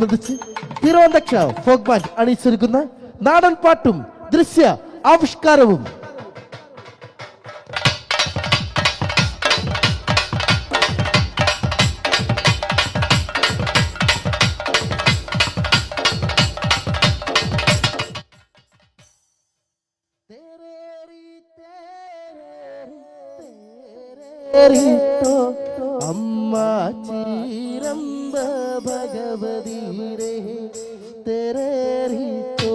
തിരുവന്തക്ഷ folk band അണിയിച്ചൊരുക്കുന്ന നാടൻ പാട്ടും ദൃശ്യ ആവിഷ്കാരവും. അമ്മ ചീരമ്പ ഭഗവതീരേ തെരേരിട്ടോ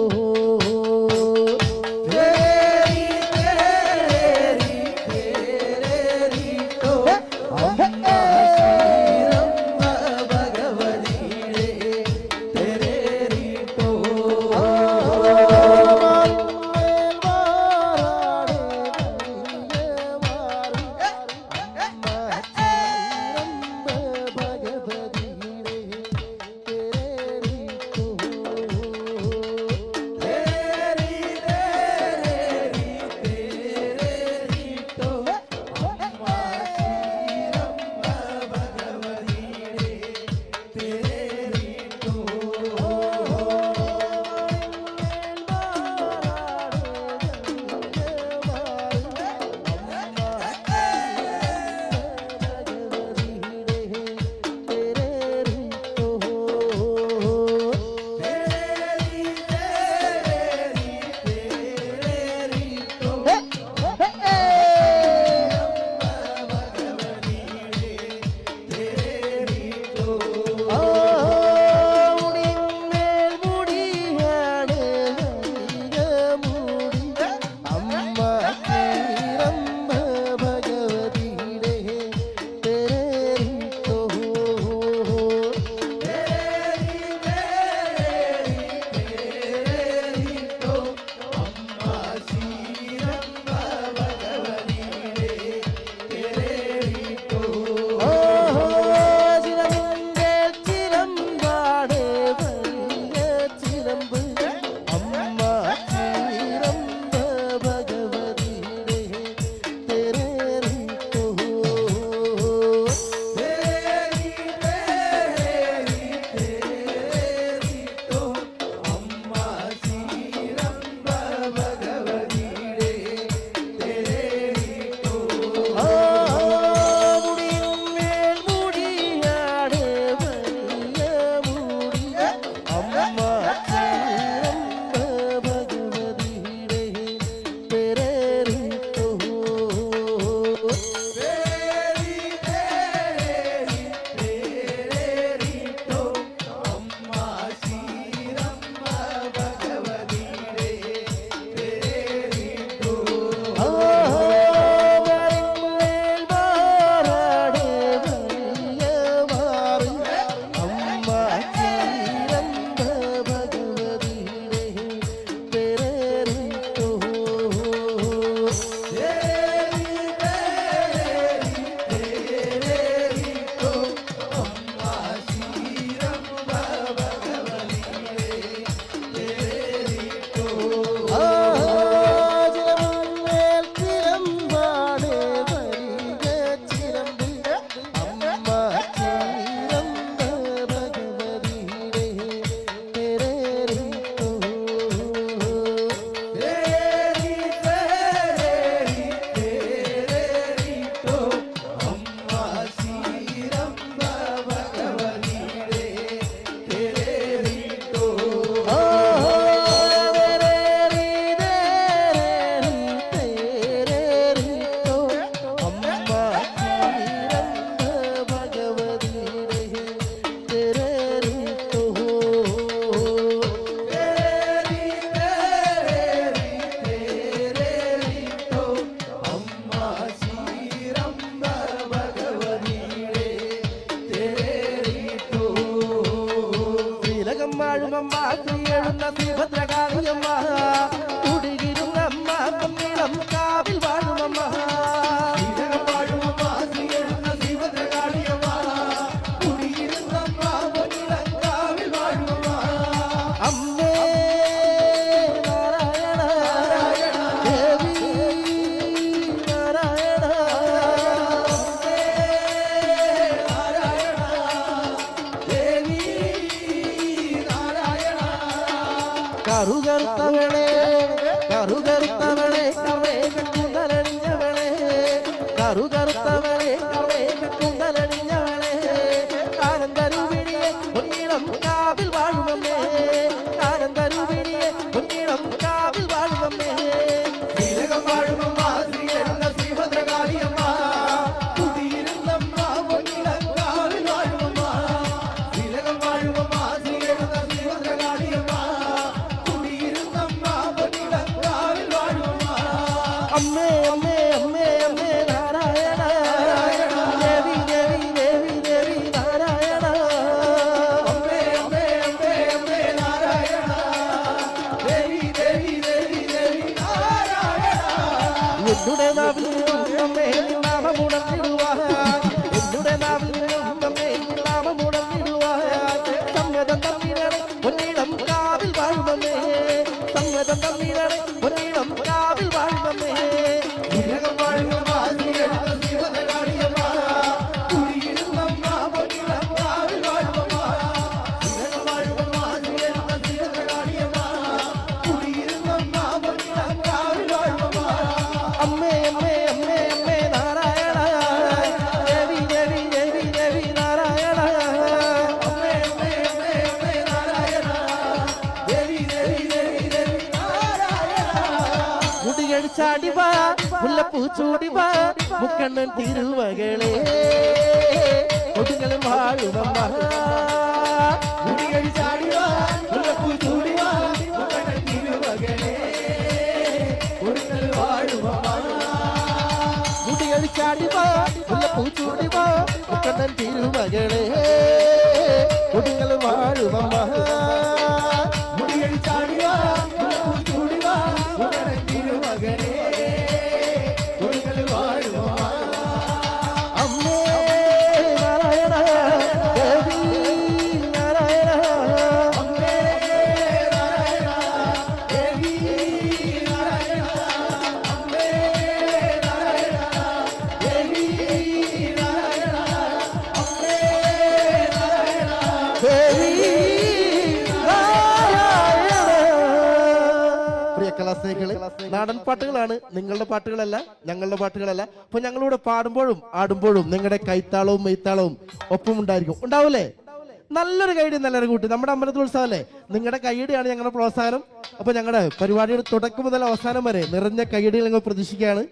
കറുകറുത്തവളെ കറുകറുത്തവളെ കവേകുന്നലണിഞ്ഞവളെ കറുകറുത്തവളെ കവേകുന്നലണിഞ്ഞവളെ കാനന്തരുവിടിയെ പൊന്നിളം കാവിൽ വാഴുമമ്മേ കാനന്തരുവിടിയെ പൊന്നിളം കാവിൽ വാഴുമമ്മേ ശ്രീലകം വാഴുമമ്മ ശ്രീലകം ശ്രീഭദ്രകാളിയമ്മ കുടിയിരുന്നമ്മ പൊന്നിളം കാവിൽ വാഴുമമ്മ ശ്രീലകം വാഴുമമ്മ ശ്രീലകം ശ്രീഭദ്രകാളിയമ്മ കുടിയിരുന്നമ്മ പൊന്നിളം കാവിൽ വാഴുമമ്മ അമ്മേ അമ്മേ അമ്മേ അമ്മേ നാരായണ ദേവി ദേവി ദേവി ദേവി നാരായണ അമ്മേ അമ്മേ അമ്മേ അമ്മേ നാരായണ ദേവി ദേവി ദേവി ദേവി നാരായണ എന്നുടെ നാവിൽ അമ്മേ നാമമുടങ്ങിടുവാൻ എന്നുടെ നാവിൽ അമ്മേ നാമമുടങ്ങിടുവാൻ സമ്മതം തമ്മിലടെ പൊന്നിടം കാവിൽ വാഴുമമ്മേ സമ്മതം തമ്മിലടെ പൊന്നിടം കാവിൽ വാഴുമമ്മേ ശ്രീലകം വാഴുമമ്മ ശ്രീലകം ശ്രീഭദ്രകാളിയമ്മ കുടിയിരുന്നമ്മ പൊന്നിളം കാവിൽ വാഴുമമ്മ ശ്രീലകം വാഴുമമ്മ ശ്രീലകം ശ്രീഭദ്രകാളിയമ്മ കുടിയിരുന്നമ്മ പൊന്നിളം കാവിൽ വാഴുമമ്മ അമ്മേ അമ്മേ അമ്മേ അമ്മേ നാരായണ ദേവി ദേവി ദേവി ദേവി നാരായണ അമ്മേ അമ്മേ അമ്മേ അമ്മേ നാരായണ ദേവി ദേവി ദേവി ദേവി നാരായണ മുടിയടിച്ചാടിവാ മുല്ലപ്പൂ ചൂടിവാ മുക്കണ്ണൻ തിരുവകളെ കൊടുങ്ങളും വാഴുമമ്മ മുടിയടിച്ചാടിവാ മുല്ലപ്പൂ ചൂടിവാ മുക്കണ്ണൻ തിരുവകളെ കൊടുക്കൽ വാഴുമമ്മ മുടിയടിച്ചാടിവാ മുല്ലപ്പൂ ചൂടിവാ മുക്കണ്ണൻ തിരുവകളെ കൊടുങ്ങളും വാഴുമമ്മ മുടിയടിച്ചാടിവാ മുല്ലപ്പൂ ചൂടിവാ മുക്കണ്ണൻ തിരുവകളെ കൊടുക്കൽ വാഴുമമ്മ അമ്മേ നാരായണ ദേവി നാരായണ അമ്മേ നാരായണ ദേവി നാരായണ അമ്മേ നാരായണ ദേവി നാരായണ അമ്മേ നാരായണ ദേവി നാരായണ. പ്രിയ കലാസ്നേഹികളെ, നാടൻ പാട്ടുകളാണ് നിങ്ങളുടെ പാട്ടുകളല്ല, ഞങ്ങളുടെ പാട്ടുകളല്ല. അപ്പൊ ഞങ്ങളിവിടെ പാടുമ്പോഴും ആടുമ്പോഴും നിങ്ങളുടെ കൈത്താളവും മെയ്ത്താളവും ഒപ്പമുണ്ടായിരിക്കും. ഉണ്ടാവൂലേ? നല്ലൊരു കൈഡി നല്ലൊരു കൂട്ടി. നമ്മുടെ അമ്പലത്തിൽ ഉത്സവമല്ലേ, നിങ്ങളുടെ കൈയടിയാണ് ഞങ്ങളുടെ പ്രോത്സാഹനം. അപ്പൊ ഞങ്ങളുടെ പരിപാടിയുടെ തുടക്കം മുതൽ അവസാനം വരെ നിറഞ്ഞ കൈയടികൾ ഞങ്ങൾ പ്രതീക്ഷിക്കുകയാണ്.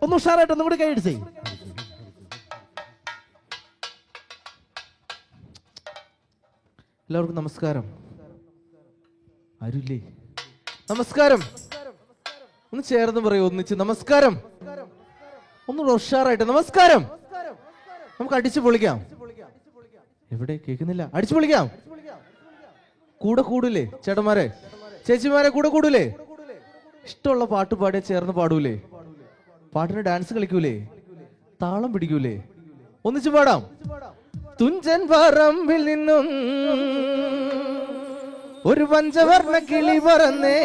ഒന്ന് ഉഷാറായിട്ട് ഒന്നും കൂടി കൈയടി ചെയ്യും. എല്ലാവർക്കും നമസ്കാരം. ആരുല്ലേ? നമസ്കാരം. ഒന്ന് ചേർന്ന് പറയൂ, ഒന്നിച്ച് നമസ്കാരം. ഒന്ന് ഉഷാറായിട്ട് നമസ്കാരം. നമുക്ക് അടിച്ചു പൊളിക്കാം. എവിടെ കേൾക്കുന്നില്ല? അടിച്ചു പൊളിക്കാം. കൂടെ കൂടൂലേ ചേട്ടന്മാരെ ചേച്ചിമാരെ? കൂടെ കൂടൂലേ? ഇഷ്ടമുള്ള പാട്ട് പാടിയ ചേർന്ന് പാടൂലേ? പാട്ടിന് ഡാൻസ് കളിക്കൂലേ? താളം പിടിക്കൂലേ? ഒന്നിച്ചു പാടാം. തുഞ്ചൻ പറമ്പിൽ നിന്നും ഒരു പഞ്ചവർണ്ണ കിളി പറന്നേ,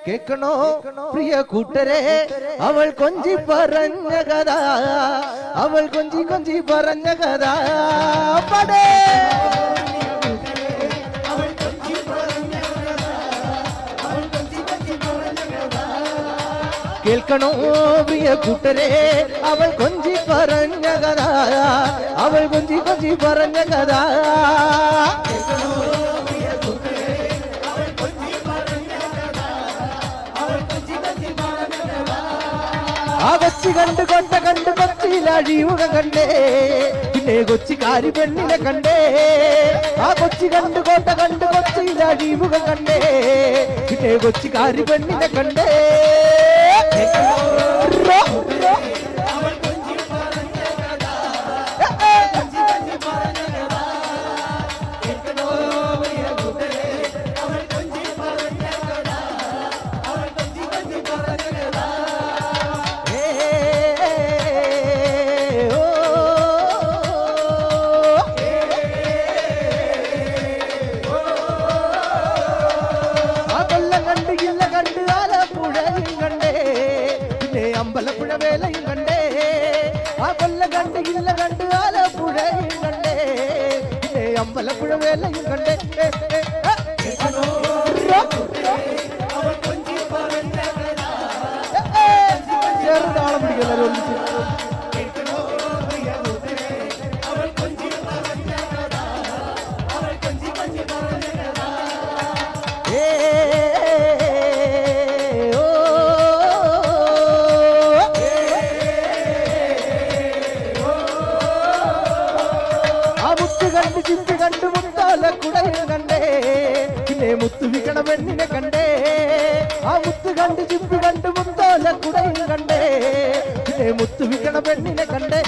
കേൾക്കണോ പ്രിയ കൂട്ടരെ അവൾ കൊഞ്ചി പറഞ്ഞ കഥ, അവൾ കൊഞ്ചി കൊഞ്ചി പറഞ്ഞ കഥ. പാടേ. കേൾക്കണോ പ്രിയ കൂട്ടരെ അവൾ കൊഞ്ചി പറഞ്ഞ കഥ, അവൾ കൊഞ്ചി കൊഞ്ചി പറഞ്ഞ കഥ. ആ കൊച്ചി കണ്ട് കൊണ്ട കണ്ട് കൊച്ചിയിലഴിയുക കണ്ടേ, പിന്നെ കൊച്ചിക്കാരി പെണ്ണിനെ കണ്ടേ. ആ കൊച്ചി കണ്ട് കോട്ട കണ്ട് കൊച്ചിയിലഴിയുക കണ്ടേ, പിന്നെ കൊച്ചിക്കാരി പെണ്ണിനെ കണ്ടേ. അമ്പലപ്പുഴ വേലയും കണ്ടേ, ആ കൊല്ല കണ്ട് ഇല്ല കണ്ട് ആലപ്പുഴയും കണ്ടേ, അമ്പലപ്പുഴ വേലയും കണ്ടേ ചെറുതാളം പിടിക്കല്ലോ ഒന്നിച്ച് ചിന്തി കണ്ടു മുത്താല കുടയും കണ്ടേ പിന്നെ മുത്തു വിക്കണ പെണ്ണിനെ കണ്ടേ ആ മുത്ത് കണ്ട് ചിപ്പി കണ്ടു മുത്താല കുടയും കണ്ടേ പിന്നെ മുത്തു വിക്കണ പെണ്ണിനെ കണ്ടേ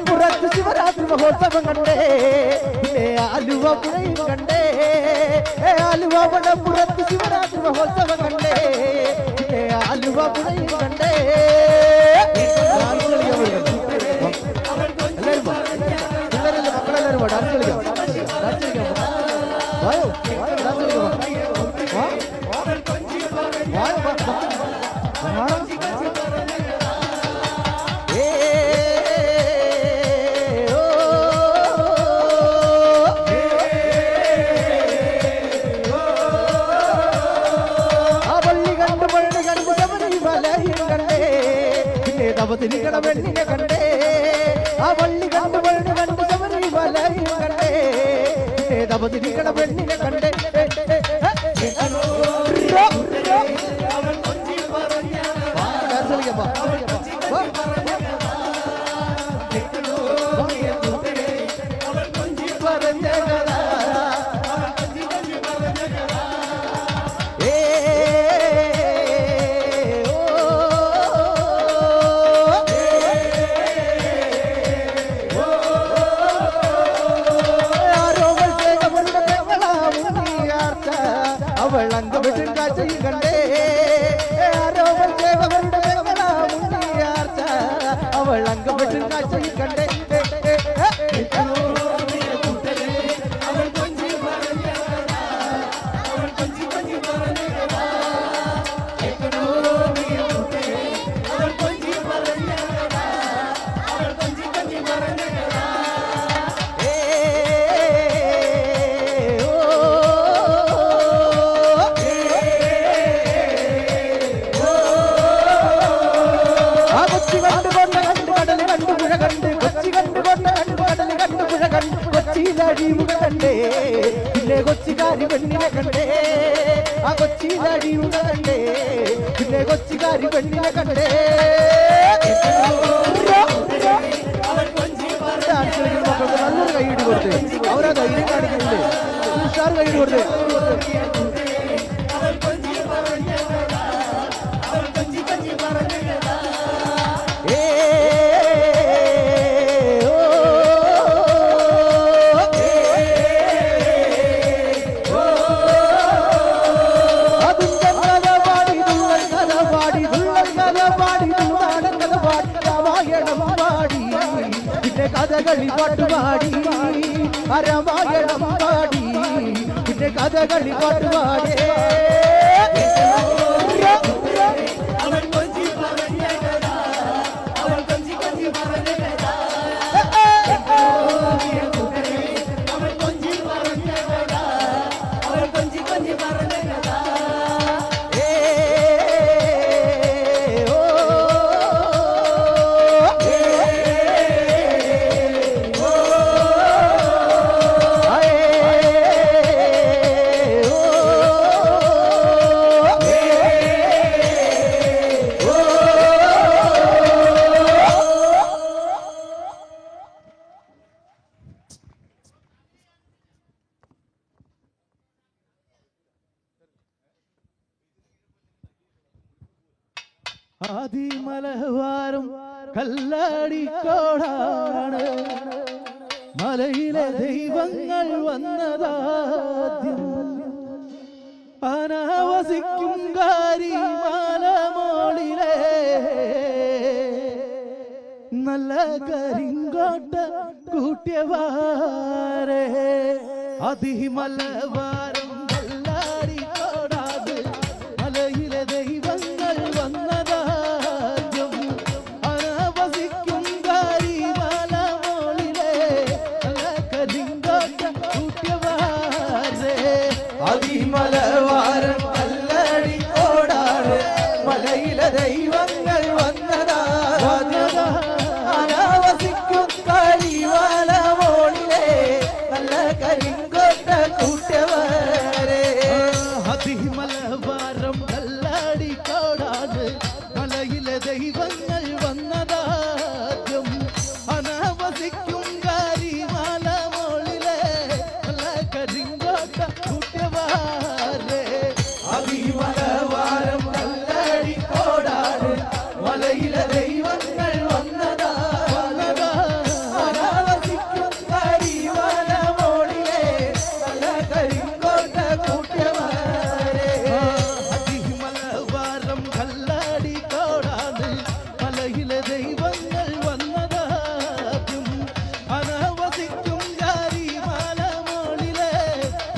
പുറത്ത് ശിവരാത്രി മഹോത്സവം കണ്ടേ പിന്നെ ആലുവ പുഴയും കണ്ടേ ആലുവ പുറത്ത് ശിവരാത്രി മഹോത്സവം കണ്ടേ പിന്നെ ആലുവ പുഴയും കണ്ടേ പിള്ളേരല്ലേ മക്കളെല്ലാരും ഡാൻസ് കളിക്കാം വായോ അവതരിക്കണ പെണ്ണിനെ കണ്ടേ ആ വള്ളി കണ്ടു വള്ളി കണ്ടു ശബരിമലയും കണ്ടേ അവതരിക്കണ പെണ്ണിനെ കണ്ടേ അവൾ അംഗവിട്ടും കാഴ്ചയും കണ്ടേ ആരോപൽ ദേവരുടെ മുന്നിയാർച്ച അവൾ അംഗവിട്ടും കാഴ്ചയും കണ്ടേ കണ്ടേ പിന്നെ കൊച്ചിക്കാരി പെണ്ണിനെ കണ്ടേ ആ കൊച്ചിയിലടി കണ്ടേ പിന്നെ കൊച്ചിക്കാരി പെണ്ണിനെ കണ്ടേ നല്ലൊരു കൈയിടി കൊടുത്ത് അവരാ ധൈര്യം കാണിക്കുന്നുണ്ട് ഉഷാർ കൈയിടി കൊടുത്ത് കഥകളി പാട്ടുപാടി രാമായണം പാടി പിന്നെ കഥകളി പാട്ടുപാടി ആദിമലവാരം കല്ലാടിക്കോടാണ് മലയിലെ ദൈവങ്ങൾ വന്നതാദ്യം അനാവസിക്കും കാരിമാലമോളിലെ നല്ല കരിങ്കോട്ട കൂട്ടിയവാരേ അതിമലവാരം വല്ലാടി കോടാത് മലയിലെ ദൈവങ്ങൾ വന്നതാദ്യം അനാവസിക്കും കാരിമാലമോളിലെ നല്ല കരിങ്കോട്ട കൂട്ടിയവാരേ അതിമലവാരം കല്ലടി കോടാണ് മലയിലെ ദൈവങ്ങൾ വന്നതാ അനാവസിക്കും കരിവാല മോളിലെ നല്ല കരിങ്കോട്ട കൂട്ടിയവരെ അതിമലവാരം കല്ലാടി കോടാണ് മലയിലെ ദൈവങ്ങൾ വന്നതാദ്യം അനാവസിക്കും കരിവാല മോളിലെ നല്ല കരിങ്കോട്ട കൂട്ടിയവാരേ അതിമലവാരം കല്ലടി കോടാണ് മലയിലെ ദൈവങ്ങൾ വന്നതാ അനാവസിക്കും കരിവാല മോളിലെ നല്ല കരിങ്കോട്ട കൂട്ടിയവരെ അതിമലവാരം കല്ലാടി കോടാണ് മലയിലെ ദൈവങ്ങൾ വന്നതാദ്യം അനാവസിക്കും കരിവാല മോളിലെ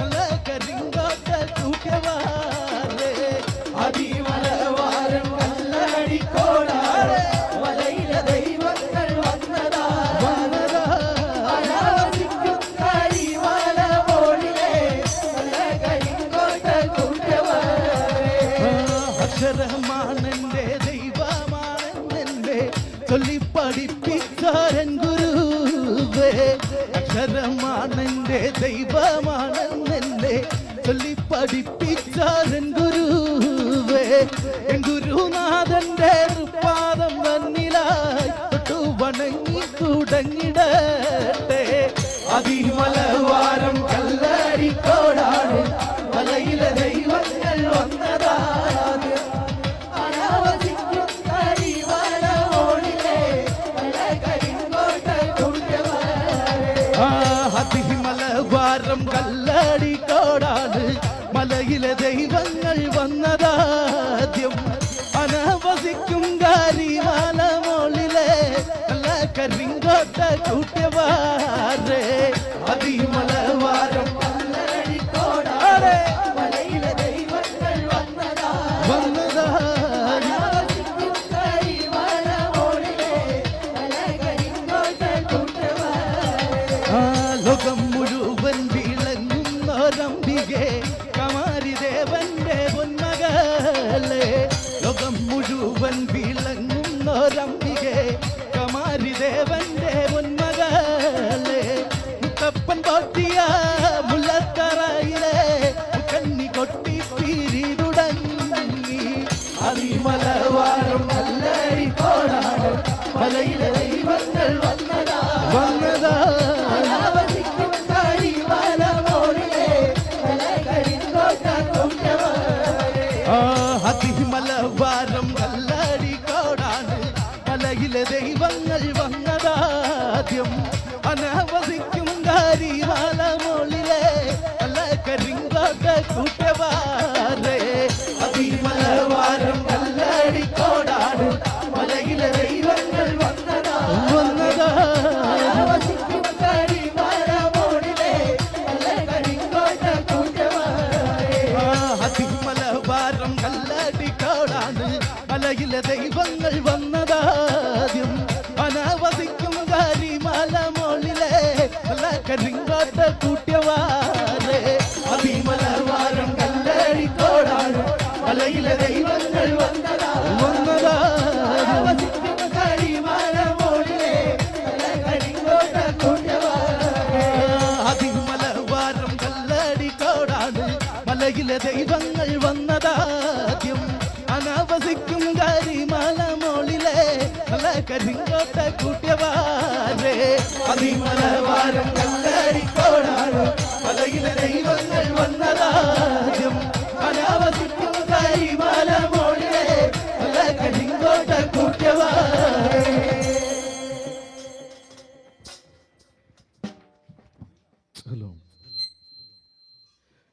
നല്ല കരിങ്കോട്ട കൂട്ടിയവാരേ അതിമലവാരം കല്ലടി കോടാണ് മലയിലെ ദൈവങ്ങൾ വന്നതാ അനാവസിക്കും കരിവാല മോളിലെ നല്ല കരിങ്കോട്ട കൂട്ടിയവരെ അക്ഷരമാണെന്റെ ദൈവമാണെന്നെ ചൊല്ലിപ്പടിപ്പിച്ചാരൻ ഗുരുവേ അക്ഷരമാണെന്റെ ദൈവമാണെന്നെ ചൊല്ലിപ്പടിപ്പിച്ചാരൻ ഗുരുവേ എൻ ഗുരുനാഥന്റെ പാദം വന്നിലായി തൊട്ടു വണങ്ങി തുടങ്ങിടട്ടെ അതിമലവാരം കല്ലടി കോടാണ് മലയിലെ ദൈവങ്ങൾ വന്നതാ അനാവസിക്കും കരിവാല മോളിലെ നല്ല കരിങ്കോട്ട കൂട്ടിയവരെ അതിമലവാരം കല്ലാടി കോടാണ് മലയിലെ ദൈവങ്ങൾ വന്നതാദ്യം അനാവസിക്കും കരിവാല മോളിലെ നല്ല കരിങ്കോട്ട കൂട്ടിയവാരേ അതിമലവാരം കല്ലടി കോടാണ് മലയിലെ ദൈവങ്ങൾ വന്നതാ അനാവസിക്കും കരിവാല മോളിലെ നല്ല കരിങ്കോട്ട കൂട്ടിയവരെ ലോകം മുഴുവൻ വിളങ്ങുന്നൊരംബികെ കമാരിദേവന്റെ പൊന്മകളെ ലോകം മുഴുവൻ വിളങ്ങുന്നൊരംബികെ കമാരിദേവന്റെ പൊന്മകളെ മുത്തപ്പൻ പോറ്റിയ മുല്ലത്തറയിലെ കണ്ണി കൊട്ടി പിരി തുടങ്ങി അതിമലവാരം കല്ലടി കോടാണ് മലയിലെ ദൈവങ്ങൾ വന്നതാ അനാവസിക്കും കരിവാല മോളിലെ നല്ല കരിങ്കോട്ട കൂട്ടിയവരെ അതിമലവാരം കല്ലാടി കോടാണ് മലയിലെ ദൈവങ്ങൾ വന്നതാദ്യം അനാവസിക്കും കരിവാല മോളിലെ നല്ല കരിങ്കോട്ട കൂട്ടിയവാരേ അതിമലവാരം കല്ലടി കോടാണ് മലയിലെ ദൈവങ്ങൾ വന്നതാ അനാവസിക്കും കരിവാല മോളിലെ നല്ല കരിങ്കോട്ട കൂട്ടിയവരെ അതിമലവാരം കല്ലാടി കോടാണ് മലയിലെ ദൈവങ്ങൾ വന്നതാദ്യം അനാവസിക്കും കരിമാല മോളിലെ നല്ല കരിങ്കോട്ട കൂട്ടിയവാരേ അതിമലവാരം കല്ലടി കോടാണ് മലയിലെ ദൈവങ്ങൾ വന്നതാ അനാവസിക്കും കരിവാല മോളിലെ നല്ല കരിങ്കോട്ട കൂട്ടിയവരെ അതിമലവാരം കല്ലാടി കോടാണ് മലയിലെ ദൈവങ്ങൾ വന്നതാദ്യം അനാവസിക്കും കരിമാല മോളിലെ നല്ല കരിങ്കോട്ട കൂട്ടിയവാരേ അതിമലവാരം കല്ലടി കോടാണ് മലയിലെ ദൈവങ്ങൾ വന്നതാദ്യം അനാവസിക്കും കരിവാല മോളിലെ നല്ല കരിങ്കോട്ട കൂട്ടിയവരെ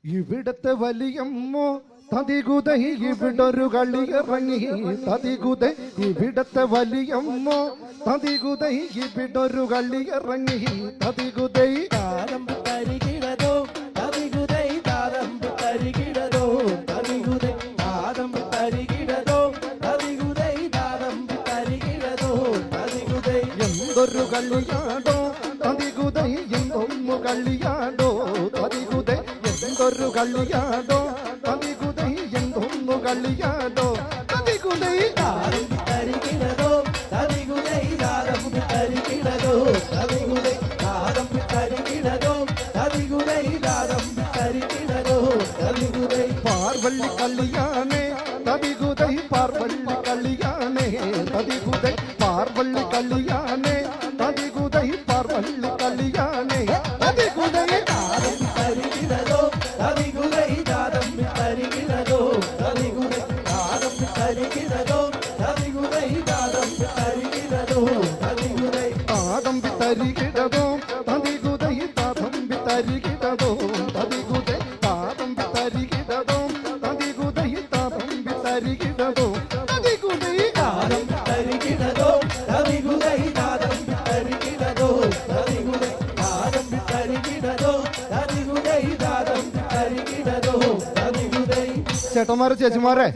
ഇവിടത്തെ വലിയമ്മോ തതികുതൈ ഇവിടൊരു കളി ഇറങ്ങി തതികുതൈ ഇവിടത്തെ വലിയമ്മോ തതികുതൈ ഇവിടൊരു കളി ഇറങ്ങി തതികുതൈ താരമ്പ് തരികിടതോ തതികുതൈ താരമ്പ് തരികിടതോ തതികുതൈ താരമ്പ് തരികിടതോ തതികുതൈ താരമ്പ് തരികിടതോ തതികുതൈ എന്തൊരു കളിയാടോ തതികുതൈ എന്തൊന്നു കളിയാടോ തതികുതൈ എന്തൊരു കളിയാടോ തതികുതൈ എന്തൊന്നു കളിയാടോ തതികുതൈ താരമ്പ് തരികിടതോ തതികുതൈ താരമ്പ് തരികിടതോ തതികുതൈ താരമ്പ് തരികിടതോ തതികുതൈ താരമ്പ് തരികിടതോ തതികുതൈ പാർവള്ളി കളിയാണേ തതികുതൈ പാർവള്ളി കളിയാണേ തതികുതൈ പാർവള്ളി കളിയാണേ തതികുതൈ പാർവള്ളി കളിയാണേ തതികുതൈ താരമ്പ് തരികിടതോ തതികുതൈ താരമ്പ് തരികിടതോ തതികുതൈ താരമ്പ് തരികിടതോ തതികുതൈ താരമ്പ് തരികിടതോ തതികുതൈ താതമ്പി തരികിടതോ തതികുതൈ താതമ്പി തരികിടതോ തതികുതൈ താതമ്പി തരികിടതോ തതികുതൈ താതമ്പി തരികിടതോ തതികുതൈ താരമ്പ് തരികിടതോ തതികുതൈ താരമ്പ് തരികിടതോ തതികുതൈ താരമ്പ് തരികിടതോ തതികുതൈ താരമ്പ് തരികിടതോ തതികുതൈ ചേട്ടന്മാരെ ചേച്ചിമാരെ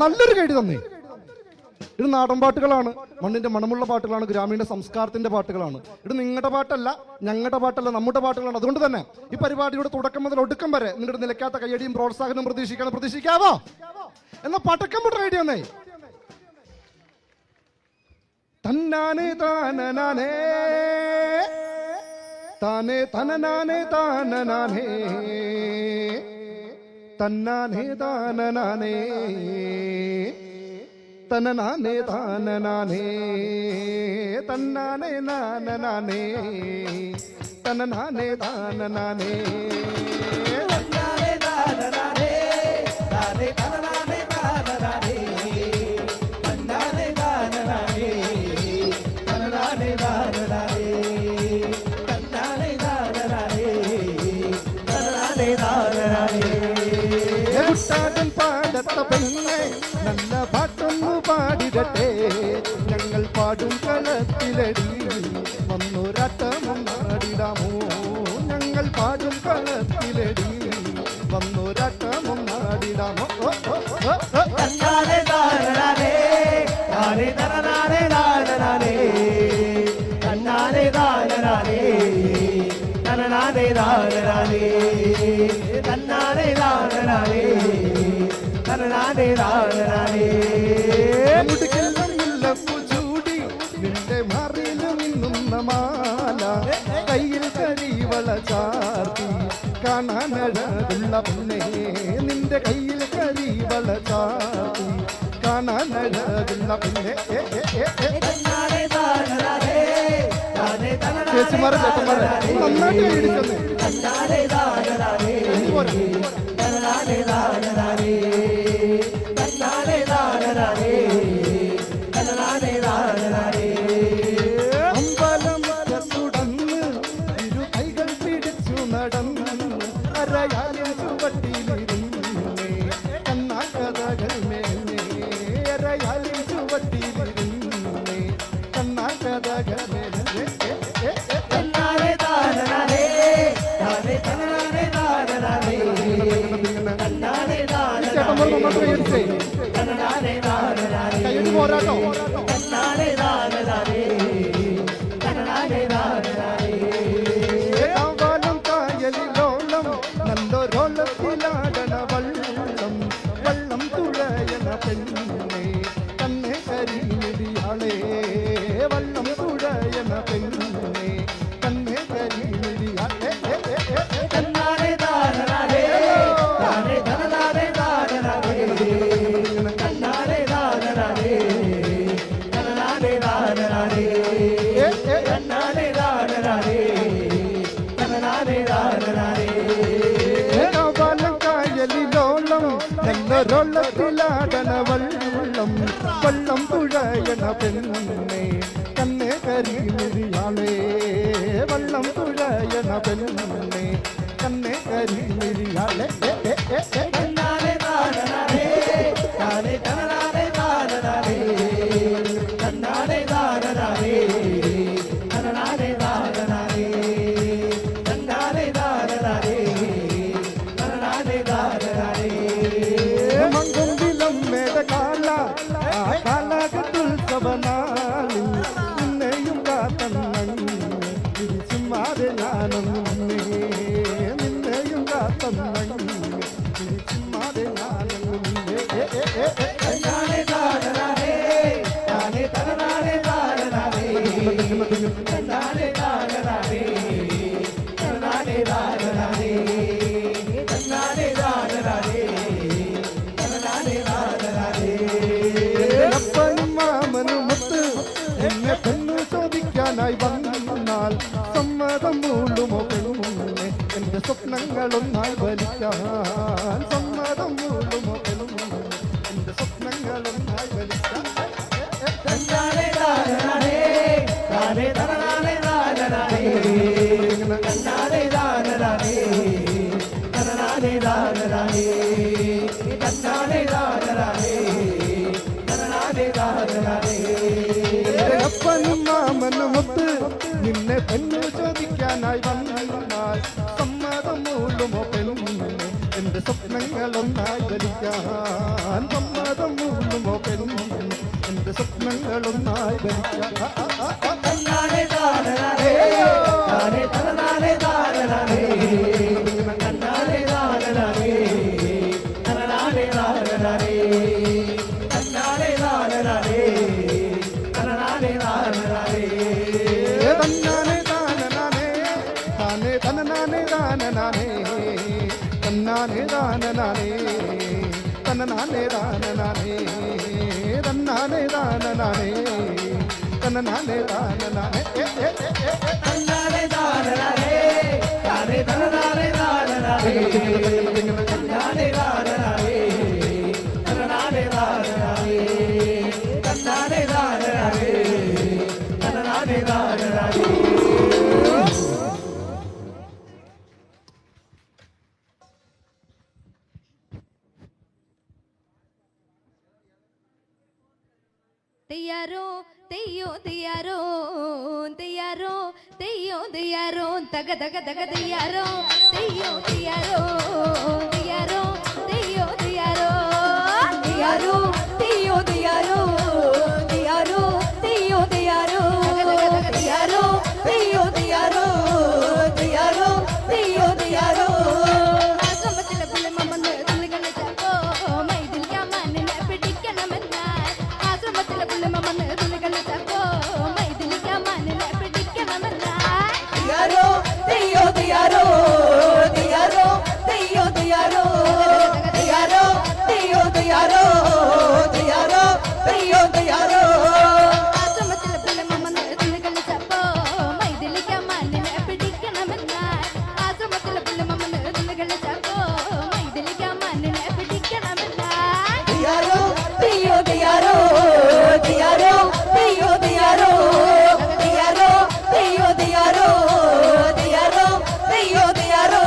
നല്ലൊരു കേടി തന്നേ ഇത് നാടൻ പാട്ടുകളാണ് മണ്ണിന്റെ മണമുള്ള പാട്ടുകളാണ് ഗ്രാമീണ സംസ്കാരത്തിന്റെ പാട്ടുകളാണ് ഇത് നിങ്ങളുടെ പാട്ടല്ല ഞങ്ങളുടെ പാട്ടല്ല നമ്മുടെ പാട്ടുകളാണ് അതുകൊണ്ട് തന്നെ ഈ പരിപാടിയുടെ തുടക്കം മുതൽ ഒടുക്കം വരെ നിങ്ങളുടെ നിലയ്ക്കാത്ത കയ്യടിയും പ്രോത്സാഹനവും പ്രതീക്ഷിക്കാവോ എന്നാ പടക്കം വിട്ട റേഡിയോ എന്നേ തന്നാനെ താനനാനേ താനേ തനനാനേ താനനാനേ തന്നാനേ താനനാനേ തനനാനേ താനനാനേ തന്നാനേ നാനനാനേ തനനാനേ താനനാനേ തന്നാനേ താനനാനേ താനേ തനനാനേ താനനാനേ തന്നാനേ താനനാനേ തനനാനേ താനനാനേ തന്നാനേ താനനാനേ തനനാനേ താനനാനേ കുട്ടാടൻ പാടത്ത പെണ്ണെ നല്ല പാട്ടൊന്നു പാടിടട്ടെ ഞങ്ങൾ പാടും കളത്തിലടി വന്നൊരാട്ടമൊന്നാടിടാമോ ഞങ്ങൾ പാടും കളത്തിലടി വന്നൊരാട്ടമൊന്നാടിടാമോ തന്നാനേ താനനാനേ താനേ തനനാനേ താനനാനേ തന്നാനേ താനനാനേ തനനാനേ താനനാനേ തന്നാനേ താനനാനേ തനനാനേ താനനാനേ മുടുക്കെല്ലാം മുല്ലപ്പൂ ചൂടി നിന്റെ മറിയിലും ഇന്നുന്ന മാല കയ്യിൽ കരിവള ചാർത്തി കാണാനഴകുള്ള പെണ്ണേ നിന്റെ കയ്യിൽ കരിവള ചാർത്തി കാണാനഴകുള്ള പെണ്ണേ തന്നാനേ താനനാനേ താനേ തനനാനേ ചേച്ചിമാരെ ചേട്ടന്മാരെ നന്നായിട്ട് കൈയടിച്ചെന്ന് തന്നാനേ താനനാനേ തനനാനേ താനനാനേ തന്നാനേ താനനാനേ തനനാനേ താനനാനേ അമ്പലം തുടർന്ന് ഇരു കൈകൾ പിടിച്ചു നടന്ന് അരയാലിൻ ചുവട്ടിലിരുന്നേ കണ്ണാക്കഥകൾ മേലേ അരയാലിൻ ചുവട്ടിലിരുന്നേ കണ്ണാക്കഥകൾ മേലേ തന്നാനേ താനനാനേ താനേ തനനാനേ താനനാനേ തന്നാനേ ചേട്ടന്മാർ നമ്മൾ കൈയടിച്ചേ തനനാനേ താനനാനേ കൈയടി പോരാട്ടോ തന്നാനേ താനനാനേ തനനാനേ താനനാനേ കാവാലം കായലിലോളം നല്ലൊരോളത്തിലാടണ വള്ളം വള്ളം തുഴയണ പെണ്ണേ തന്നെ കരിമിടിയാളേ വള്ളം തുഴയണ പെണ്ണേ തന്നെ കരിമിടിയാളേ തന്നാനേ താനനാനേ താനേ തനനാനേ താനനാനേ തന്നാനേ താനനാനേ തനനാനേ താനനാനേ തന്നാനേ താനനാനേ തനനാനേ താനനാനേ കാവാലം കായലിലോളം നല്ലൊരോളത്തിലാടണ വള്ളം വള്ളം തുഴയണ പെണ്ണേ തന്നെ കരിമിടിയാളേ വള്ളം തുഴയണ പെണ്ണേ തന്നെ കരിമിടിയാളേ തന്നാനേ താനനാനേ തന്നാനെ താനനാനേ താനേ തനനാനേ താനനാനേ തന്നാനെ താനനാനേ തനനാനേ താനനാനേ തന്നാനെ താനനാനേ തനനാനേ താനനാനേ അപ്പനും മാമനുമൊത്ത് എന്നെ പെണ്ണു ചോദിക്കാനായി വന്നാൽ സമ്മതം മൂളുമോ പെണ്ണുമുന്നെ എന്റെ സ്വപ്നങ്ങളൊന്നായി വലിക്കാൻ സമ്മതം മൂളുമോ പെണ്ണുമുന്നെ എന്റെ സ്വപ്നങ്ങളൊന്നായി വലിക്കാൻ തന്നാനെ താനനാനേ താനേ തനനാനേ താനനാനേ തന്നാനെ താനനാനേ തനനാനേ താനനാനേ തന്നാനെ താനനാനേ തനനാനേ താനനാനേ അപ്പനും മാമനുമൊത്ത് നിന്നെ പെണ്ണു ചോദിക്കാനായി വന്നാൽ സമ്മതം മൂളുമോ പെണ്ണുമുന്നെ എന്റെ സ്വപ്നങ്ങളൊന്നായി വലിക്കാൻ സമ്മതം മൂളുമോ പെണ്ണുമുന്നെ എന്റെ സ്വപ്നങ്ങളൊന്നായി വലിക്കാൻ തന്നാനെ താനനാനേ താനേ തനനാനേ താനനാനേ തന്നാനെ താനനാനേ തനനാനേ താനനാനേ തന്നാനെ താനനാനേ തനനാനേ താനനാനേ തന്നാനെ താനനാനേ താനേ തനനാനേ താനനാനേ തന്നാനെ താനനാനേ തനനാനേ താനനാനേ തന്നാനെ താനനാനേ തനനാനേ താനനാനേ തന്നാനെ താനനാനേ താനേ തനനാനേ താനനാനേ തന്നാനെ താനനാനേ തനനാനേ താനനാനേ തന്നാനെ താനനാനേ തനനാനേ താനനാനേ തെയ്യാറോ തെയ്യോ തെയ്യാറോ തെയ്യാറോ തെയ്യോ തെയ്യാറോ തക തക തക തെയ്യാറോ തെയ്യോ തെയ്യാറോ തെയ്യാറോ തെയ്യോ തെയ്യാറോ തെയ്യാറോ തെയ്യോ തെയ്യാറോ തെയ്യാറോ തെയ്യോ തെയ്യാറോ തെയ്യാറോ തെയ്യോ തെയ്യാറോ തെയ്യാറോ തെയ്യോ തെയ്യാറോ ആശ്രമത്തിലെ പുള്ളിമമ്മന്ന് തുള്ളികളെ ചാക്കോ മൈതിലിക്കാൻ മണ്ണിനെ പിടിക്കണമെന്നാൽ ആശ്രമത്തിലെ പുള്ളിമമ്മന്ന് തുള്ളികളെ ചാക്കോ മൈതിലിക്കാൻ മണ്ണിനെ പിടിക്കണമെന്നാൽ തെയ്യാറോ തെയ്യോ തെയ്യാറോ തെയ്യാറോ തെയ്യോ തെയ്യാറോ തെയ്യാറോ തെയ്യോ തെയ്യാറോ തെയ്യാറോ തെയ്യോ തെയ്യാറോ ആശ്രമത്തിലെ പുള്ളിമമ്മന്ന് തുള്ളികളെ ചാക്കോ മൈതിലിക്കാൻ മണ്ണിനെ പിടിക്കണമെന്നാൽ ആശ്രമത്തിലെ പുള്ളിമമ്മന്ന് തുള്ളികളെ ചാക്കോ മൈതിലിക്കാൻ മണ്ണിനെ പിടിക്കണമെന്നാൽ തെയ്യാറോ തെയ്യോ തെയ്യാറോ തെയ്യാറോ തെയ്യോ തെയ്യാറോ തെയ്യാറോ തെയ്യോ തെയ്യാറോ തെയ്യാറോ തെയ്യോ തെയ്യാറോ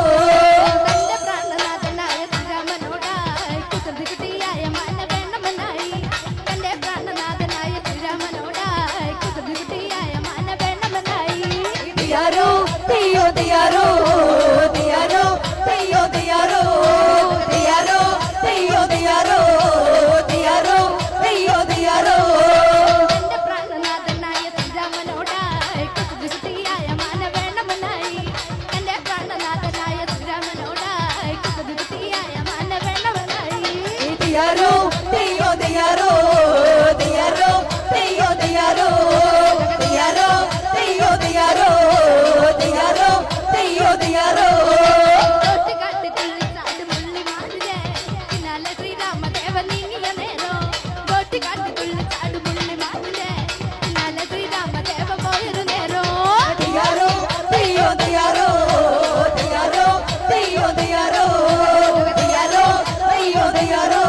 തന്റെ പ്രാണനാഥനായ ശ്രീരാമനോടായി കുസൃതി കുട്ടിയായ മാന വേണമെന്നായി തന്റെ പ്രാണനാഥനായ ശ്രീരാമനോടായി കുസൃതി കുട്ടിയായ മാന വേണമെന്നായി തെയ്യാറോ തെയ്യോ തെയ്യാറോ തെയ്യാറോ തെയ്യോ തെയ്യാറോ തെയ്യാറോ തെയ്യോ തെയ്യാറോ തെയ്യാറോ തെയ്യോ തെയ്യാറോ തന്റെ പ്രാണനാഥനായ ശ്രീരാമനോടായി കുസൃതി കുട്ടിയായ മാന വേണമെന്നായി തന്റെ പ്രാണനാഥനായ ശ്രീരാമനോടായി കുസൃതി കുട്ടിയായ മാന വേണമെന്നായി തെയ്യാറോ തെയ്യോ തെയ്യാറോ തെയ്യാറോ തെയ്യോ തെയ്യാറോ തെയ്യാറോ തെയ്യോ തെയ്യാറോ തെയ്യാറോ തെയ്യോ തെയ്യാറോ തോട്ടുകാട്ട് തുള്ളിച്ചാട് മുള്ളിമാനിലെ പിന്നാലെ ശ്രീരാമദേവൻ നീങ്ങിയ നേരം തോട്ടുകാട്ട് തുള്ളിച്ചാട് മുള്ളിമാനിലെ പിന്നാലെ ശ്രീരാമദേവ പോയൊരു നേരം തെയ്യാറോ തെയ്യോ തെയ്യാറോ തെയ്യാറോ തെയ്യോ തെയ്യാറോ തെയ്യാറോ തെയ്യോ തെയ്യാറോ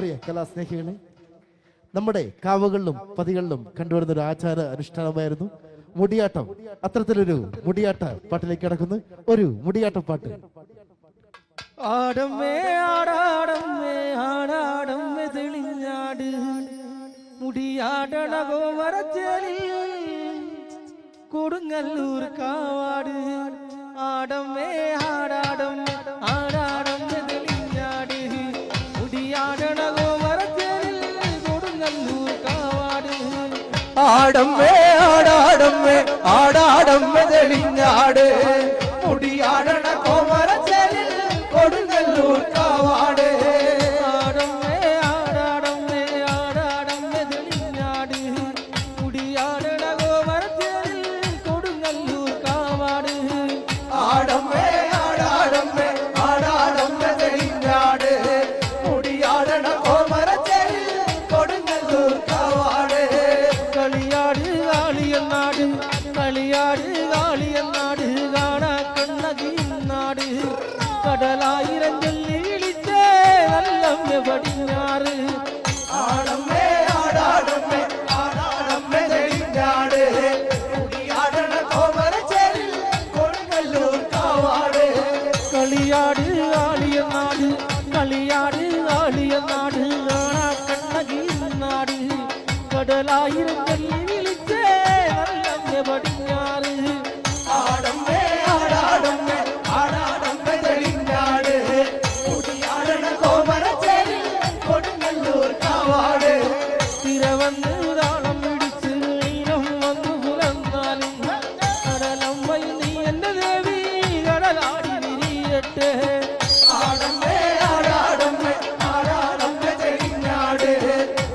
പ്രിയ കലാസ്നേഹികളെ, നമ്മുടെ കാവുകളിലും പതികളിലും കണ്ടുവരുന്ന ഒരു ആചാര അനുഷ്ഠാനമായിരുന്നു മുടിയാട്ടം. അത്തരത്തിലൊരു മുടിയാട്ട പാട്ടിലേക്ക് കിടക്കുന്നു. ഒരു മുടിയാട്ട പാട്ട്. ആടമ്മേ ആടാടമ്മേ ആടാടമ്മേ തെളിഞ്ഞാട് മുടിയാടണ കോമരച്ചേരി കൊടുങ്ങല്ലൂർ കാവാട്. ആടമ്മേ ആടാടമ്മേ ആടാടമ്മേ തെളിഞ്ഞാട് മുടിയാടണ കോമരച്ചേരി കൊടുങ്ങല്ലൂർ കാവാട്. ആടമ്മേ ആടാടമ്മേ ആടാടമ്മേ തെളിഞ്ഞാട് മുടിയാടണ കോമരച്ചേരി കൊടുങ്ങല്ലൂർ കാവാട്. ആടമ്മേ ആടാടമ്മേ ആടാടമ്മേ തെളിഞ്ഞാട് മുടിയാടണ കോമരച്ചേരി കൊടുങ്ങല്ലൂർ കാവാട്. ആടമ്മേ ആടാടമ്മേ ആടാടമ്മേ തെളിഞ്ഞാട് മുടിയാടണ കോമരച്ചേരി കൊടുങ്ങല്ലൂർ കാവാട്. കളിയാട് കാളിയനാട് കളിയാട് കാളിയനാട് കാണാ കണ്ണകിനാട് കടലായിരം ചൊല്ലി വിളിച്ചേ നല്ലമ്മ പടിഞ്ഞാറ്. ആടമ്മേ ആടാടമ്മേ ആടാടമ്മേ തെളിഞ്ഞാട് മുടിയാടണ കോമരച്ചേരി കൊടുങ്ങല്ലൂർ കാവാട്. കളിയാട് കാളിയനാട് കളിയാട് കാളിയനാട് കാണാ കണ്ണകിനാട് കടലായിരം ചൊല്ലി വിളിച്ചേ നല്ലമ്മ പടിഞ്ഞാറ്. ആടമ്മേ ആടാടമ്മേ ആടാടമ്മേ തെളിഞ്ഞാട് മുടിയാടണ കോമരച്ചേരി കൊടുങ്ങല്ലൂർ കാവാട്. തിരവന്ന് താളം പിടിച്ച് നീരം വന്നു പുലർന്നാലും കടലമ്മയിൽ നീ എന്റെ ദേവി കടലാടി വിരിയട്ടെ. ആടമ്മേ ആടാടമ്മേ ആടാടമ്മേ തെളിഞ്ഞാട്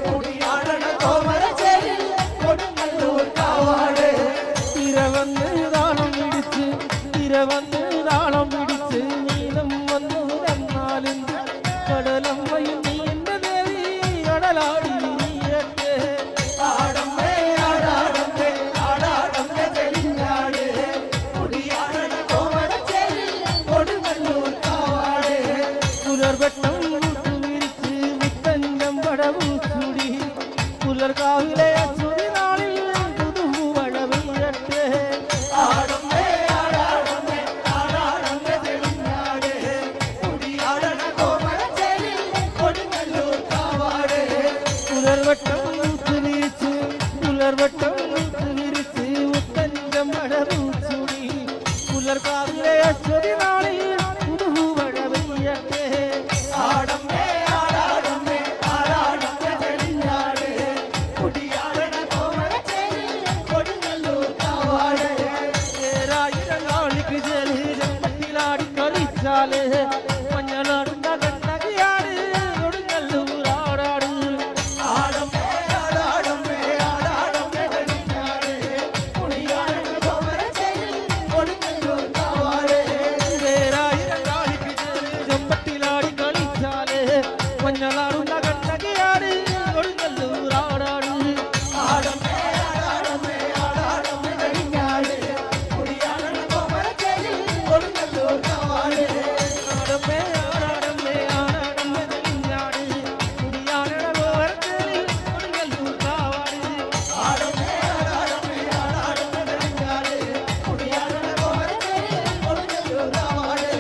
മുടിയാടണ കോമരച്ചേരി കൊടുങ്ങല്ലൂർ കാവാട്. തിരവന്ന് താളം പിടിച്ച് തിരവന്ന് താളം പിടിച്ച് നീലം വന്നു എന്നാലും കടലമ്മയും നീ എന്റെ ദേവി കടലാടി വിരിയട്ടെ. ആടമ്മേ ആടാടമ്മേ ആടാടമ്മേ തെളിഞ്ഞാട് മുടിയാടണ കോമരച്ചേരി കൊടുങ്ങല്ലൂർ കാവാട്. പുലർവട്ടം വിരിച്ച് മുത്തഞ്ചം പടവു ചൂടി പുലർകാവിലെ ചുടി നാളിൽ പുതുമഴ വീഴട്ടെ. ആടമ്മേ ആടാടമ്മേ ആടാടമ്മേ തെളിഞ്ഞാട് മുടിയാടണ കോമരച്ചേരി കൊടുങ്ങല്ലൂർ കാവാട്. പുലർവട്ടം വിരിച്ച് പുലർവട്ടം വിരിച്ച് മുത്തഞ്ചം പടവു ചൂടി പുലർകാവിലെ ചുടി നാളിൽ പുതുമഴ വീഴട്ടെ. ആടമ്മേ ആടാടമ്മേ ആടാടമ്മേ തെളിഞ്ഞാട് മുടിയാടണ കോമരച്ചേരി കൊടുങ്ങല്ലൂർ കാവാട്. ഏരായിരം നാളിക്ക് ജലീരമ്പത്തിലാടി കളിച്ചാല് മഞ്ഞളാടുന്ന കണ്ണകിയാട് കൊടുങ്ങല്ലൂർ ആടാട്. ആടമ്മേ ആടാടമ്മേ ആടാടമ്മേ തെളിഞ്ഞാട് മുടിയാടണ കോമരച്ചേരി കൊടുങ്ങല്ലൂർ കാവാട്. ഏരായിരം നാളിക്ക് ജലീരമ്പത്തിലാടി കളിച്ചാല് മഞ്ഞളാടുന്ന കണ്ണകിയാട് കൊടുങ്ങല്ലൂർ ആടാട്. ആടമ്മേ ആടാടമ്മേ ആടാടമ്മേ തെളിഞ്ഞാട് മുടിയാടണ കോമരച്ചേരി കൊടുങ്ങല്ലൂർ കാവാട്. ആടമ്മേ ആടാടമ്മേ ആടാടമ്മേ തെളിഞ്ഞാട് മുടിയാടണ കോമരച്ചേരി കൊടുങ്ങല്ലൂർ കാവാട്. ആടമ്മേ ആടാടമ്മേ ആടാടമ്മേ തെളിഞ്ഞാട് മുടിയാടണ കോമരച്ചേരി കൊടുങ്ങല്ലൂർ കാവാട്.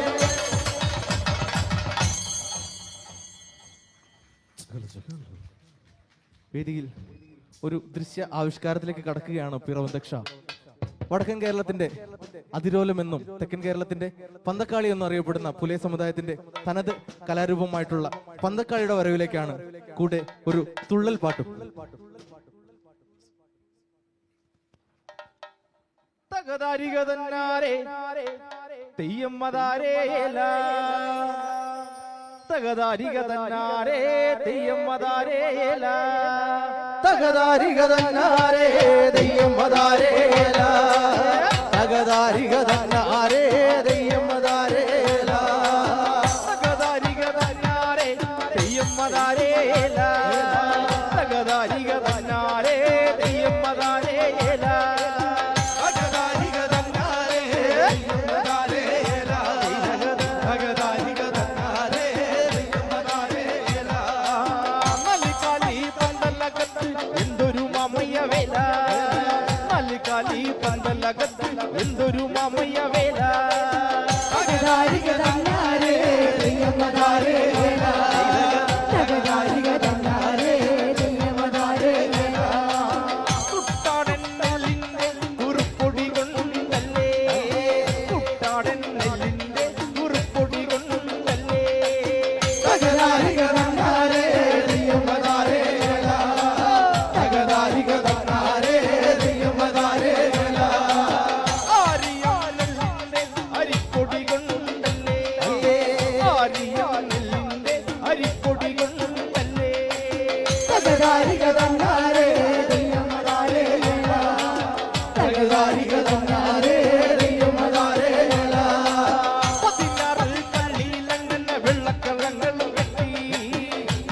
വേദിയിൽ ഒരു ദൃശ്യ ആവിഷ്കാരത്തിലേക്ക് കടക്കുകയാണ് പിറവന്തക്ഷ. വടക്കൻ കേരളത്തിന്റെ അതിരോലമെന്നും തെക്കൻ കേരളത്തിന്റെ പന്തക്കാളി എന്നും അറിയപ്പെടുന്ന പുലയ സമുദായത്തിന്റെ തനത് കലാരൂപമായിട്ടുള്ള പന്തക്കാളിയുടെ വരവിലേക്കാണ് കൂടെ ഒരു തുള്ളൽ പാട്ടും. തകതാരികതന്നാരേ തെയ്യമ്മതാരേല തകതാരികതന്നാരേ തെയ്യമ്മതാരേല തകതാരികതന്നാരേ തെയ്യമ്മതാരേല തകതാരികതന്നാരേ തെയ്യമ്മതാരേല തകതാരികതന്നാരേ തെയ്യമ്മതാരേല തകതാരികതന്നാരേ തെയ്യമ്മതാരേല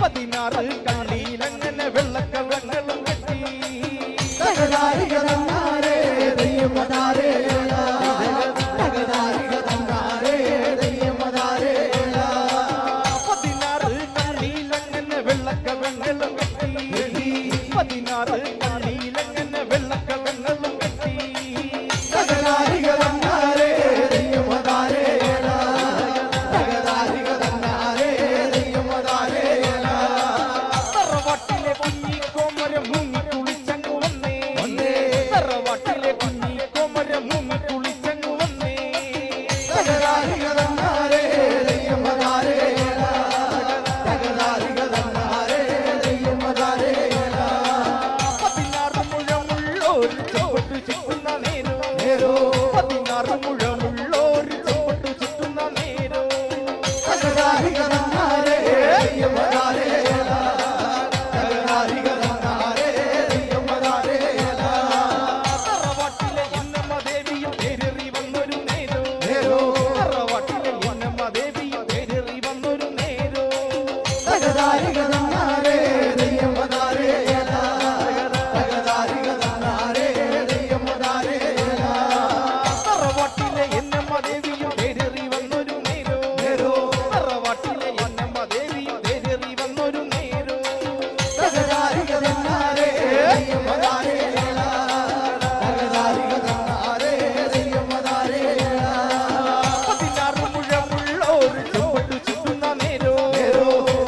16 കള്ളിയിലങ്ങനെ വെള്ളക്കവങ്ങളും കെട്ടി തകതാരിക തന്നാരേ ദൈവമതാരേ തകതാരിക തന്നാരേ ദൈവമതാരേ 16 കള്ളിയിലങ്ങനെ വെള്ളക്കവങ്ങളും കെട്ടി 16 കള്ളിയിലങ്ങനെ വെള്ളക്കവങ്ങളും കെട്ടി തകതാരിക തന്നാരേ ദൈവമതാരേ തകതാരിക തന്നാരേ ദൈവമതാരേ തറവാട്ടിലെ കുഞ്ഞിക്കോമരം മുങ്ങി കുളിച്ചങ്ങു വന്നേ തറവാട്ടിലെ കുഞ്ഞിക്കോമരം മുങ്ങി കുളിച്ചങ്ങു വന്നേ തകതാരിക തന്നാരേ ദൈവമതാരേ തകതാരിക തന്നാരേ ദൈവമതാരേ 16 മുഴമുള്ളോര് ചുവട്ടു ചുറ്റുന്ന നേരോ 16 മുഴമുള്ളോര് ചുവട്ടു ചുറ്റുന്ന നേരോ തകതാരിക തന്നാരേ ദൈവമതാരേ തകതാരിക തന്നാരേ ദൈവമതാരേ തറവാട്ടിലെ എന്നമ്മ ദേവിയും തേരേറി വന്നൊരു നേരോ തറവാട്ടിലെ എന്നമ്മ ദേവിയും തേരേറി വന്നൊരു നേരോ തകതാരിക തന്നാരേ ദൈവമതാരേ തകതാരിക തന്നാരേ ദൈവമതാരേ തറവാട്ടിലെ എന്നമ്മ ദേവിയും തേരേറി വന്നൊരു നേരോ തറവാട്ടിലെ എന്നമ്മ ദേവിയും തേരേറി വന്നൊരു നേരോ തകതാരിക തന്നാരേ ദൈവമതാരേ തകതാരിക തന്നാരേ ദൈവമതാരേ 16 മുഴമുള്ളോര് ചുവട്ടു ചുറ്റുന്ന നേരോ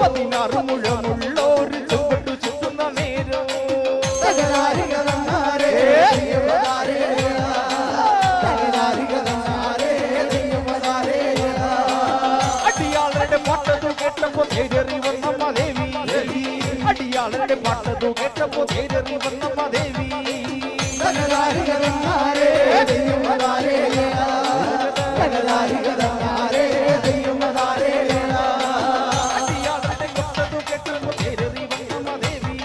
16 മുഴമുള്ളോര് ചുവട്ടു ചുറ്റുന്ന നേരോ തകതാരിക തന്നാരേ ദൈവമതാരേ തകതാരിക തന്നാരേ ദൈവമതാരേ അടിയാളുടെ പാട്ടതു കേട്ടപ്പോ തേരേറി വന്നമ്മ ദേവി അടിയാളുടെ പാട്ടതു കേട്ടപ്പോ തേരേറി വന്നമ്മ ദേവി തകതാരിക തന്നാരേ ദൈവമതാരേ തകതാരിക തന്നാരേ ദൈവമതാരേ അടിയാളുടെ കൊട്ടതു കേട്ടപ്പോ തേരേറി വന്നമ്മ ദേവി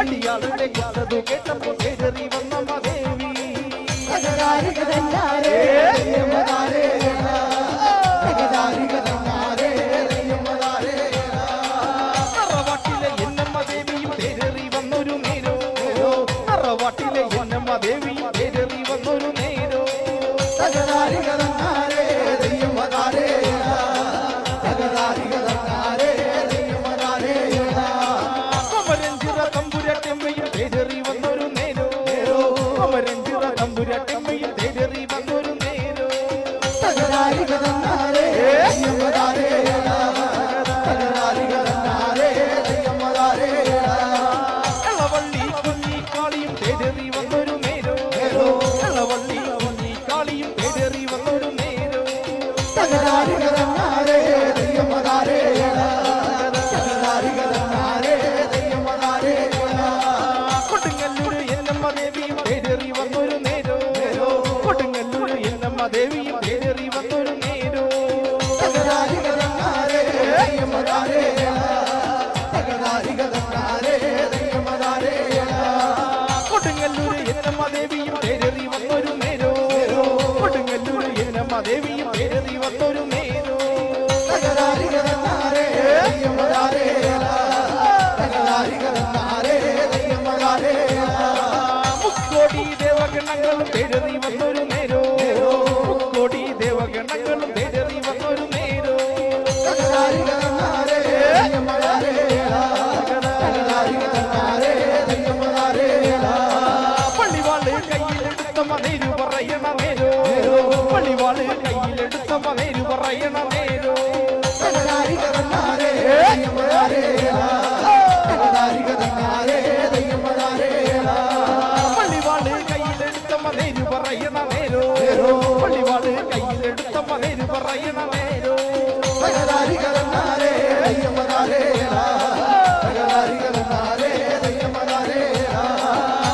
അടിയാളുടെ കൊട്ടതു കേട്ടപ്പോ തേരേറി വന്നമ്മ ദേവി തകതാരിക തന്നാരേ ദൈവമതാരേ തകതാരിക തന്നാരേ ദൈവമതാരേ തറവാട്ടിലെ എന്നമ്മ ദേവിയും തേരേറി വന്നൊരു നേരോ തറവാട്ടിലെ എന്നമ്മ ദേവിയും തേരേറി വന്നൊരു നേരോ തകതാരിക തന്നാരേ ദൈവമതാരേ തകതാരിക തന്നാരേ ദൈവമതാരേ കൊമരഞ്ചിറ തമ്പുരാട്ടിയമ്മയും തേരേറി വന്നൊരു നേരോ കൊമരഞ്ചിറ തമ്പുരാട്ടിയമ്മയും തേരേറി വന്നൊരു നേരോ തകതാരിക തന്നാരേ ദൈവമതാരേ തകതാരിക തന്നാരേ ദൈവമതാരേ എളവള്ളി കുഞ്ഞിക്കാളിയും തേരേറി വന്നൊരു നേരോ എളവള്ളി കുഞ്ഞിക്കാളിയും തേരേറി വന്നൊരു നേരോ തകതാരിക തന്നാരേ ദൈവമതാരേ തകതാരിക തന്നാരേ ദൈവമതാരേ കൊടുങ്ങല്ലൂര് എന്നമ്മ ദേവിയും തേരേറി വന്നൊരു നേരോ കൊടുങ്ങല്ലൂര് എന്നമ്മ ദേവിയും തേരേറി വന്നൊരു നേരോ തകതാരിക തന്നാരേ ദൈവമതാരേ തകതാരിക തന്നാരേ ദൈവമതാരേ കൊടുങ്ങല്ലൂര് എന്നമ്മ ദേവിയും തേരേറി വന്നൊരു നേരോ കൊടുങ്ങല്ലൂര് എന്നമ്മ ദേവിയും തേരേറി വന്നൊരു നേരോ തകതാരിക തന്നാരേ ദൈവമതാരേ തകതാരിക തന്നാരേ ദൈവമതാരേ മുക്കോടി ദേവഗണങ്ങളും തേരേറി വന്നൊരു നേരോ മുക്കോടി ദേവഗണങ്ങളും തേരേറി വന്നൊരു നേരോ തകതാരിക തന്നാരേ ദൈവമതാരേ തകതാരിക തന്നാരേ ദൈവമതാരേ പള്ളിവാള് കയ്യിലെടുത്ത മതേരു പറയണ നേരോ പള്ളിവാള് കയ്യിലെടുത്ത മതേരു പറയണ നേരോ തകതാരിക തന്നാരേ ദൈവമതാരേ തകതാരിക തന്നാരേ ദൈവമതാരേ പള്ളിവാള് കയ്യിലെടുത്ത മതേരു പറയണ നേരോ പള്ളിവാള് കയ്യിലെടുത്ത മതേരു പറയണ നേരോ തകതാരിക തന്നാരേ ദൈവമതാരേ തകതാരിക തന്നാരേ ദൈവമതാരേ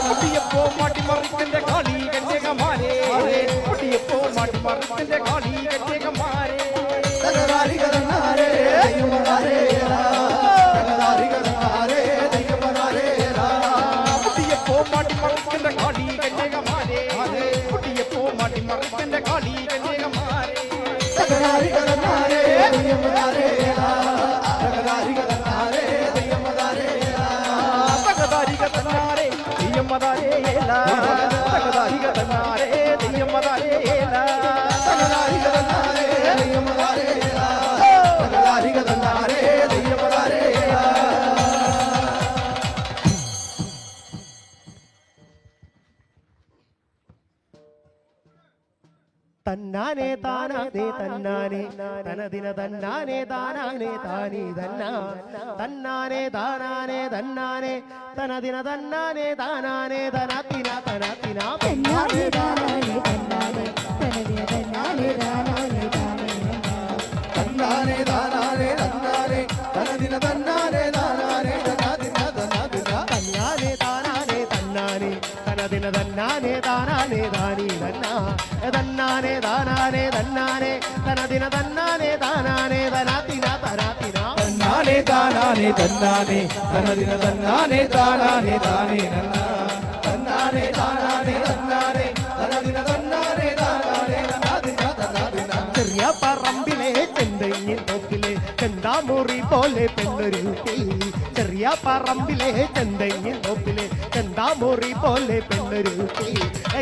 മുടിയപ്പോ മാട്ടിമറിക്കന്റെ കാളി കന്യകമാരെ മുടിയപ്പോ മാട്ടിമറിക്കന്റെ കാളി കന്യകമാരെ തകതാരിക തന്നാരേ ദൈവമതാരേ തകതാരിക തന്നാരേ ദൈവമതാരേ മുടിയപ്പോ മാട്ടിമറിക്കന്റെ കാളി കന്യകമാരെ മുടിയപ്പോ മാട്ടിമറിക്കന്റെ കാളി കന്യകമാരെ തകതാരിക തന്നാരേ തകതാരിക തന്നാരേ തെയ്യം വന്നാരേ തകതാരിക തന്നാരേ തെയ്യം വന്നാരേ തകതാരിക തന്നാരേ തെയ്യം വന്നാരേ തന്നാനേ താനാനേ തന്നാനേ തനദിന തന്നാനേ താനാനേ താനീ തന്നാ തന്നാനേ താനാനേ തന്നാനേ തനദിന തന്നാനേ താനാനേ തനത്തിന തനത്തിന തന്നാനേ താനാനേ തന്നാനേ തനദിന തന്നാനേ താനാനേ തന്നാനേ താനാനേ തന്നാനേ തനദിന തന്നാനേ താനാനേ തനാദിന തനാദിന തന്നാനേ താനാനേ തന്നാനേ തനദിന തന്നാനേ താനാനേ താനീ തന്നാ തന്നാനേ താനാനേ തന്നാനേ തനദിന തന്നാനേ താനാനേ തനത്തിന തനത്തിന തന്നാനേ താനാനേ തന്നാനേ തനദിന തന്നാനേ താനാനേ താനേ നന്നാ തന്നാനേ താനാനേ തന്നാനേ തനദിന തന്നാനേ താനാനേ തനാദിന തനാദിന ചെറിയ പറമ്പിലെ ചെന്തെങ്ങിൻ തോപ്പിലെ ചെന്താമുറി പോലെ പെണ്ണൊരു ചെറിയ പറമ്പിലെ ചെന്തെങ്ങിൻ തോപ്പിലെ ചെന്താമുറി പോലെ പെണ്ണൊരു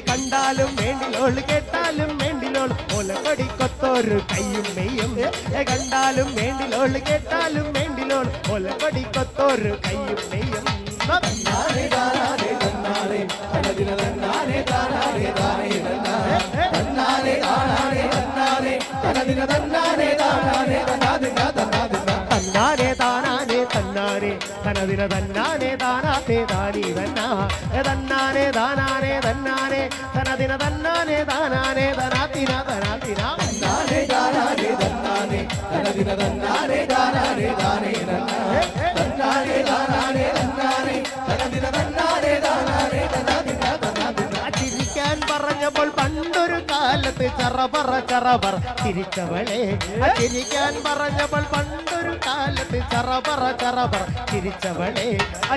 കണ്ടാലും വേണ്ടിലോള് കേട്ടാലും വേണ്ടിലോള് ഒലകൊടിക്കൊത്തൊരു കയ്യും മെയ്യും കണ്ടാലും വേണ്ടിലോള് കേട്ടാലും വേണ്ടിലോള് ഒലകൊടിക്കൊത്തൊരു കയ്യും മെയ്യും തന്നാനേ താനാനേ തന്നാനേ തനദിന തന്നാനേ താനാനേ താനേ നന്നാ തന്നാനേ താനാനേ തന്നാനേ തനദിന തന്നാനേ താനാനേ തനാദിന തനാദിന തന്നാനേ താനാനേ തന്നാനേ തനദിന തന്നാനേ താനാനേ താനീ തന്നാ തന്നാനേ താനാനേ തന്നാനേ തനദിന തന്നാനേ താനാനേ തനാത്തിന തനാത്തിന തന്നാനേ താനാനേ തന്നാനേ തനദിന തന്നാനേ താനാനേ താനേ നന്നാ തന്നാനേ താനാനേ തന്നാനേ തനദിന തന്നാനേ താനാനേ തനാദിന തനാദിന ചിരിക്കാൻ പറഞ്ഞപ്പോൾ പണ്ടൊരു കാലത്ത് ചറപറ ചറപറ ചിരിച്ചവളെ ചിരിക്കാൻ പറഞ്ഞപ്പോൾ പണ്ടൊരു കാലത്ത് ചറപറ ചറപറ ചിരിച്ചവളെ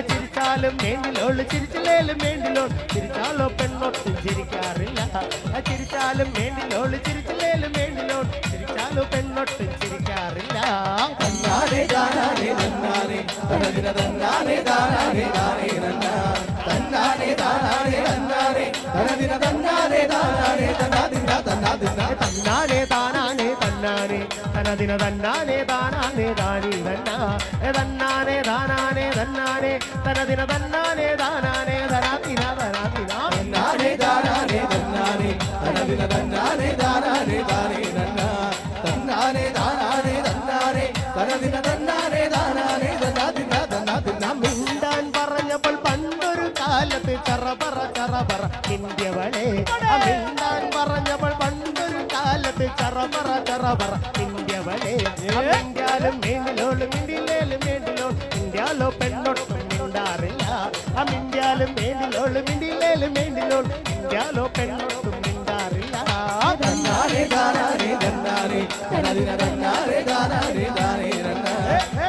ചിരിച്ചാലും വേണ്ടിലോള് ചിരിച്ചില്ലേലും വേണ്ടിലോൾ ചിരിച്ചാലോ പെണ്ണൊട്ടും ചിരിക്കാറില്ല ചിരിച്ചാലും വേണ്ടിലോള് ചിരിച്ചില്ലേലും വേണ്ടിലോൾ ചിരിച്ചാലോ പെണ്ണൊട്ടും ചിരിക്കാറില്ല തന്നാനേ താനാനേ തന്നാനേ തനദിന തന്നാനേ താനാനേ താനേ നന്നാ തന്നാനേ താനാനേ തന്നാനേ തനദിന തന്നാനേ താനാനേ തനാദിന തനാദിന തന്നാനേ താനാനേ തന്നാനേ തനദിന തന്നാനേ താനാനേ താനീ തന്നാ തന്നാനേ താനാനേ തന്നാനേ തനദിന തന്നാനേ താനാനേ തനാത്തിന തനാത്തിന തന്നാനേ താനാനേ തന്നാനേ തനദിന തന്നാനേ താനാനേ താനേ നന്നാ തന്നാനേ താനാനേ തന്നാനേ തനദിന തന്നാനേ താനാനേ തനാദിന തനാദിന മിണ്ടാൻ പറഞ്ഞപ്പോൾ പണ്ടൊരു കാലത്ത് ചറപറ ചറപറ ഇന്ത്യവളെ മിണ്ടാൻ പറഞ്ഞപ്പോൾ പണ്ടൊരു കാലത്ത് ചറപറ ചറപറ ഇന്ത്യവളെ മിണ്ടാലും വേണ്ടിലോളും മിണ്ടില്ലേലും വേണ്ടിലോൾ ഇന്ത്യാലോ പെണ്ണൊട്ടും മിണ്ടാറില്ല മിണ്ടാലും വേണ്ടിലോളും മിണ്ടില്ലേലും വേണ്ടിലോൾ ഇന്ത്യാലോ പെണ്ണൊട്ടും മിണ്ടാറില്ല തന്നാനേ താനാനേ തന്നാനേ തനദിന തന്നാനേ താനാനേ താനേ നന്നാ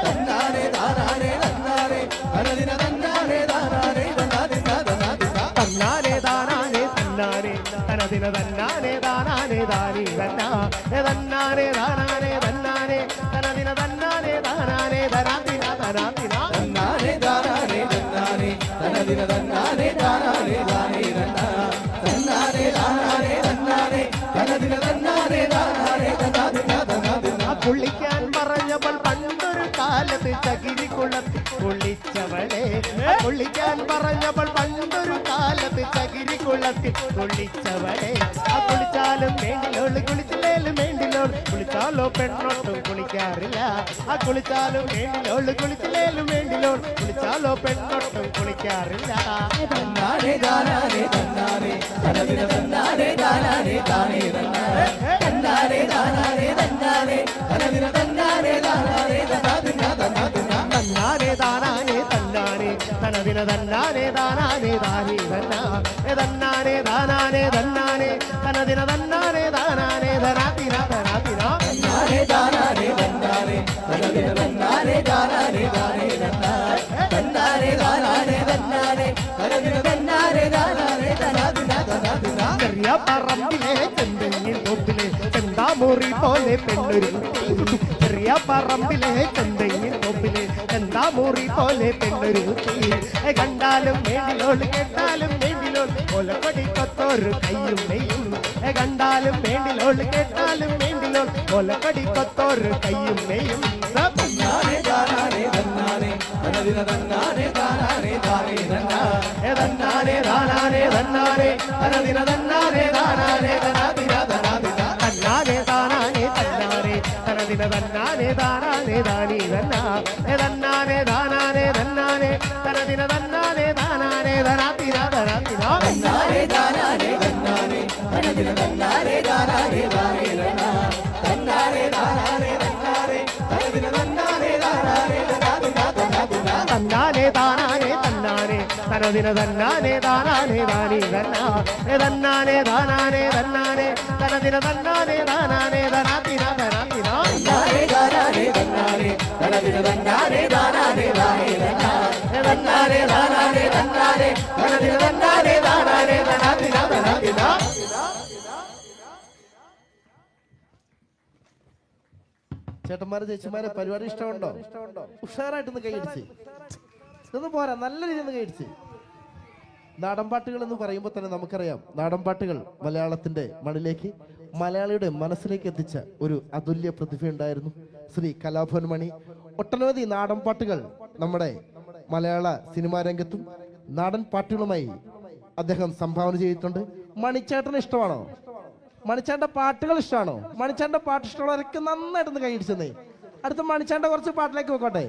തന്നാനേ താനാനേ തന്നാനേ തനദിന തന്നാനേ താനാനേ തനാദിന തനാദിന തന്നാനേ താനാനേ തന്നാനേ തനദിന തന്നാനേ താനാനേ താനീ തന്നാ തന്നാനേ താനാനേ തന്നാനേ തനദിന തന്നാനേ താനാനേ തനാത്തിന തനാത്തിന തന്നാനേ താനാനേ തന്നാനേ തനദിന തന്നാനേ താനാനേ താനേ നന്നാ തന്നാനേ താനാനേ തന്നാനേ തനദിന തന്നാനേ താനാനേ തനാദിന തനാദിന കുളിക്കാൻ പറഞ്ഞപ്പോൾ പണ്ടൊരു കാലത്ത് ചകിരിക്കുളത്തിൽ കുളിച്ചവളെ കുളിക്കാൻ പറഞ്ഞപ്പോൾ പണ്ടൊരു കാലത്ത് ചകിരിക്കുളത്തിൽ കുളിച്ചവളെ കുളിച്ചാലും വേണ്ടിലോള് കുളിച്ചില്ലേലും വേണ്ടിലോൾ കുളിച്ചാലോ പെണ്ണൊട്ടും കുളിക്കാറില്ല കുളിച്ചാലും വേണ്ടിലോള് കുളിച്ചില്ലേലും വേണ്ടിലോൾ കുളിച്ചാലോ പെണ്ണൊട്ടും കുളിക്കാറില്ല തന്നാനേ താനാനേ തന്നാനേ തനദിന തന്നാനേ താനാനേ താനേ നന്നാ തന്നാനേ താനാനേ തന്നാനേ തനദിന തന്നാനേ താനാനേ തനാദിന തനാദിന തന്നാനേ താനാനേ തന്നാനേ തനദിന തന്നാനേ താനാനേ താനീ തന്നാ തന്നാനേ താനാനേ തന്നാനേ തനദിന തന്നാനേ താനാനേ ധനാത്തിന ധനാത്തിന തന്നാനേ താനാനേ തന്നാനേ തനദിന തന്നാനേ താനാനേ താനേ നന്നാ തന്നാനേ താനാനേ തന്നാനേ തനദിന തന്നാനേ താനാനേ തനാദിന തനാദിന ചെറിയ പറമ്പിലെ ചെന്തെങ്ങിൻ തോപ്പിലെ ചെന്താമുറി പോലെ പെണ്ണൊരു ചെറിയ പറമ്പിലെ ചെന്തെങ്ങിൻ തോപ്പിലെ ചെന്താ മുറി പോലെ പെണ്ണൊരുത്തി കണ്ടാലും വേണ്ടിലോൾ കേട്ടാലും വേണ്ടിലോൾ ഒലക്കൊടി കൊത്തോരു കയ്യും നെയ്യും കണ്ടാലും വേണ്ടിലോൾ കേട്ടാലും വേണ്ടിലോൾ ഒലക്കൊടി കൊത്തോരു കയ്യും നെയ്യും തന്നാനെ താനാനെ തന്നാനെ തനദിന തന്നാനെ താനാനെ താനേ തന്നാ തന്നാനെ താനാനെ തന്നാനെ തനദിന തന്നാനെ താനാനെ തനാദിന തനാദിന തന്നാനെ താനാനെ തന്നാനെ തനദിന തന്നാനെ താനാനെ താനീ തന്നാ തന്നാനെ താനാനെ തന്നാനെ തനദിന തന്നാനെ താനാനെ തനാദിന തനാദിന തന്നാനെ താനാനെ തന്നാനെ തനദിന തന്നാനെ താനാനെ താനേ തന്നാ തന്നാനെ താനാനെ തന്നാനെ തനദിന തന്നാനെ താനാനെ തനാദിന തനാദിന തന്നാനെ താനാനെ തന്നാനെ തനദിന തന്നാനെ താനാനെ താനീ തന്നാ തന്നാനെ താനാനെ തന്നാനെ തനദിന തന്നാനെ താനാനെ തനാദിന തനാദിന തന്നാനെ താനാനെ തന്നാനെ തനദിന തന്നാനെ താനാനെ താനേ തന്നാ തന്നാനെ താനാനെ തന്നാനെ തനദിന തന്നാനെ താനാനെ തനാദിന തനാദിന ചേട്ടന്മാരെ ചേച്ചിമാരെ പരിപാടി ഇഷ്ടമുണ്ടോ? ഉഷാറായിട്ടൊന്ന് കൈയടിച്ച്. ഇതൊന്നും പോരാ, നല്ല രീതിയിൽ ഒന്ന് കൈയടിച്ച്. നാടൻ പാട്ടുകൾ എന്ന് പറയുമ്പോൾ തന്നെ നമുക്കറിയാം, നാടൻ പാട്ടുകൾ മലയാളത്തിന്റെ മണ്ണിലേക്ക്, മലയാളിയുടെ മനസ്സിലേക്ക് എത്തിച്ച ഒരു അതുല്യ പ്രതിഭയുണ്ടായിരുന്നു ശ്രീ കലാഭവൻ മണി. ഒട്ടനവധി നാടൻ പാട്ടുകൾ നമ്മുടെ മലയാള സിനിമാ രംഗത്തും നാടൻ പാട്ടുകളുമായി അദ്ദേഹം സംഭാവന ചെയ്തിട്ടുണ്ട്. മണിച്ചേട്ടന് ഇഷ്ടമാണോ? മണിച്ചാന്റെ പാട്ടുകൾ ഇഷ്ടമാണോ? മണിച്ചാന്റെ പാട്ട് ഇഷ്ടമുള്ളവരൊക്കെ നന്നായിട്ടൊന്ന് കൈയടിച്ചെന്നേ. അടുത്ത മണിച്ചാന്റെ കുറച്ച് പാട്ടിലേക്ക് പോയിക്കോട്ടെ.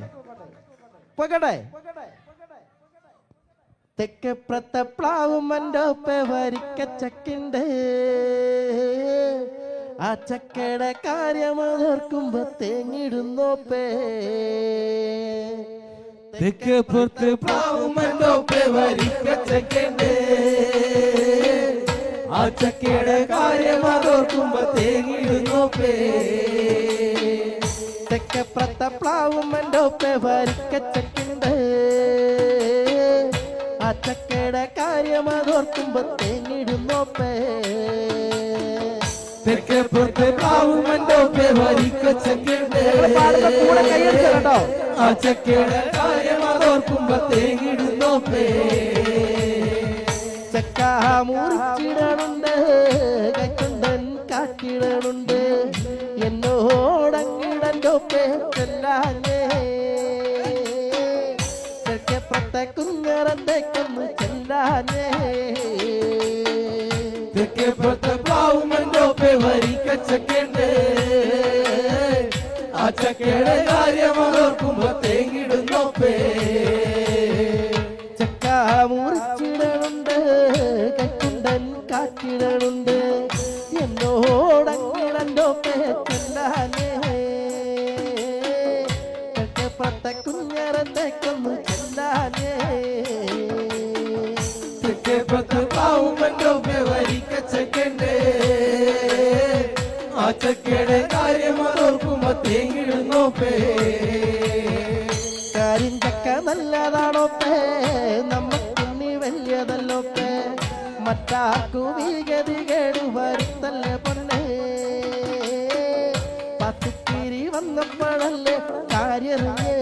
തെക്കപ്പുറത്തെ പ്ലാവുമൻ്റെ വരിക്ക ചക്കിണ്ട്, ആ ചക്കയുടെ കാര്യം ഓർക്കുമ്പോ തേങ്ങിടുന്നോപ്പേ. തെക്കപ്പുറത്ത് പ്ലാവുമൻ്റെ വരിക്ക ചക്കിണ്ട്, ആ ചക്കയുടെ കാര്യം അതോർക്കുമ്പോ തേങ്ങിടുന്നോപ്പേ. തെക്കപ്പുറത്തെ പ്ലാവുമൻ്റെ വരിക്ക ചക്കിണ്ട്, ആ ചക്കയുടെ കാര്യം അതോർക്കുമ്പോ തേങ്ങിടുന്നോപ്പേ. തെക്കപ്പുറത്ത് പ്ലാവുമൻ്റെ വരിക്ക ചക്കിണ്ട്, ആ ചക്കയുടെ കാര്യം അതോർക്കുമ്പോ തേങ്ങിടുന്നോപ്പേ. ചക്ക മുറിച്ചിടണുണ്ട്, കൈക്കൊണ്ടൻ കാട്ടിടണുണ്ട്, എന്നോടങ്ങിടൻ്റെ പേറ്റല്ലാഞ്ഞേ. തെക്കപ്പുറത്തെ കുഞ്ഞറന്റെ കൊന്ന് ചെല്ലാഞ്ഞേ. തെക്കപ്പുറത്ത് പ്ലാവുമൻ്റെ വരിക്ക ചക്കണ്ട്, ആ ചക്കയുടെ കാര്യം അതോർക്കുമ്പോ തേങ്ങിടുന്നോപ്പേ. ചക്ക മുറിച്ചിടണുണ്ട്, കൈക്കൊണ്ടൻ കാട്ടിടണുണ്ട്, എന്നോടങ്ങിടൻ്റെ പേറ്റല്ലാഞ്ഞേ. തെക്കപ്പുറത്തെ കുഞ്ഞറന്റെ കൊന്ന് ചെല്ലാഞ്ഞേ. തെക്കപ്പുറത്ത് പ്ലാവുമൻ്റെ വരിക്ക ചക്കണ്ട്, ആ ചക്കയുടെ കാര്യം അതോർക്കുമ്പോ തേങ്ങിടുന്നോപ്പേ. കരിഞ്ചക്ക നല്ലതാണോപ്പേ, നമുക്കിന്നി വലിയതല്ലോപ്പേ, മറ്റാർക്കു വിഗതി കേടു വരുത്തല്ലേ പൊന്നേ. പത്തിക്കിരി വന്നപ്പോഴല്ലേ കാര്യറിയേ.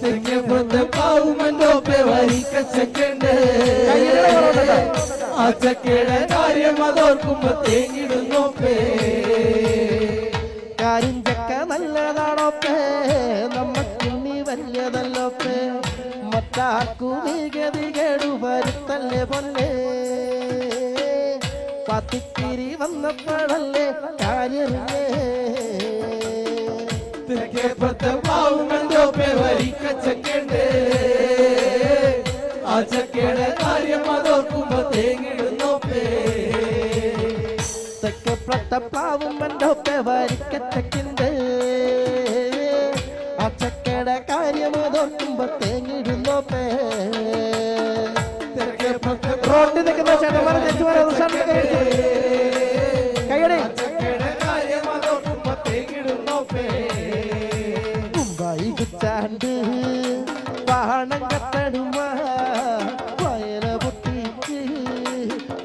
തെക്കപ്പുറത്ത് പ്ലാവുമൻ്റെ വരിക്ക ചക്കണ്ട്, ആ ചക്കയുടെ കാര്യം അതോർക്കുമ്പോ തേങ്ങിടുന്നോപ്പേ. കരിഞ്ചക്ക നല്ലതാണോപ്പേ, നമുക്കിന്നി വലിയതല്ലോപ്പേ, മറ്റാർക്കു വിഗതി കേടു വരുത്തല്ലേ പൊന്നേ. പത്തിക്കിരി വന്നപ്പോഴല്ലേ കാര്യറിയേ. തെക്കപ്പുറത്ത് പ്ലാവുമൻ്റെ വരിക്ക ചക്കണ്ട്, ആ ചക്കയുടെ കാര്യം അതോർക്കുമ്പോ തേങ്ങിടുന്നോപ്പേ. തെക്കപ്പുറത്തെ പ്ലാവുമൻ്റെ വരിക്ക ചക്കിണ്ട്, ആ ചക്കയുടെ കാര്യം അതോർക്കുമ്പോ തേങ്ങിടുന്നോപ്പേ. തെക്കപ്പുറത്ത് റോഡിൽ നിൽക്കുന്ന ചേട്ടന്മാരെ ചേച്ചിമാരെ കൈയടി. ചക്കയുടെ കാര്യം അതോർക്കുമ്പോ തേങ്ങിടുന്നോപ്പേ. മുമ്പായി കുച്ചാണ്ട് വാണം കത്തടുമാ, വയല പൊട്ടിച്ച്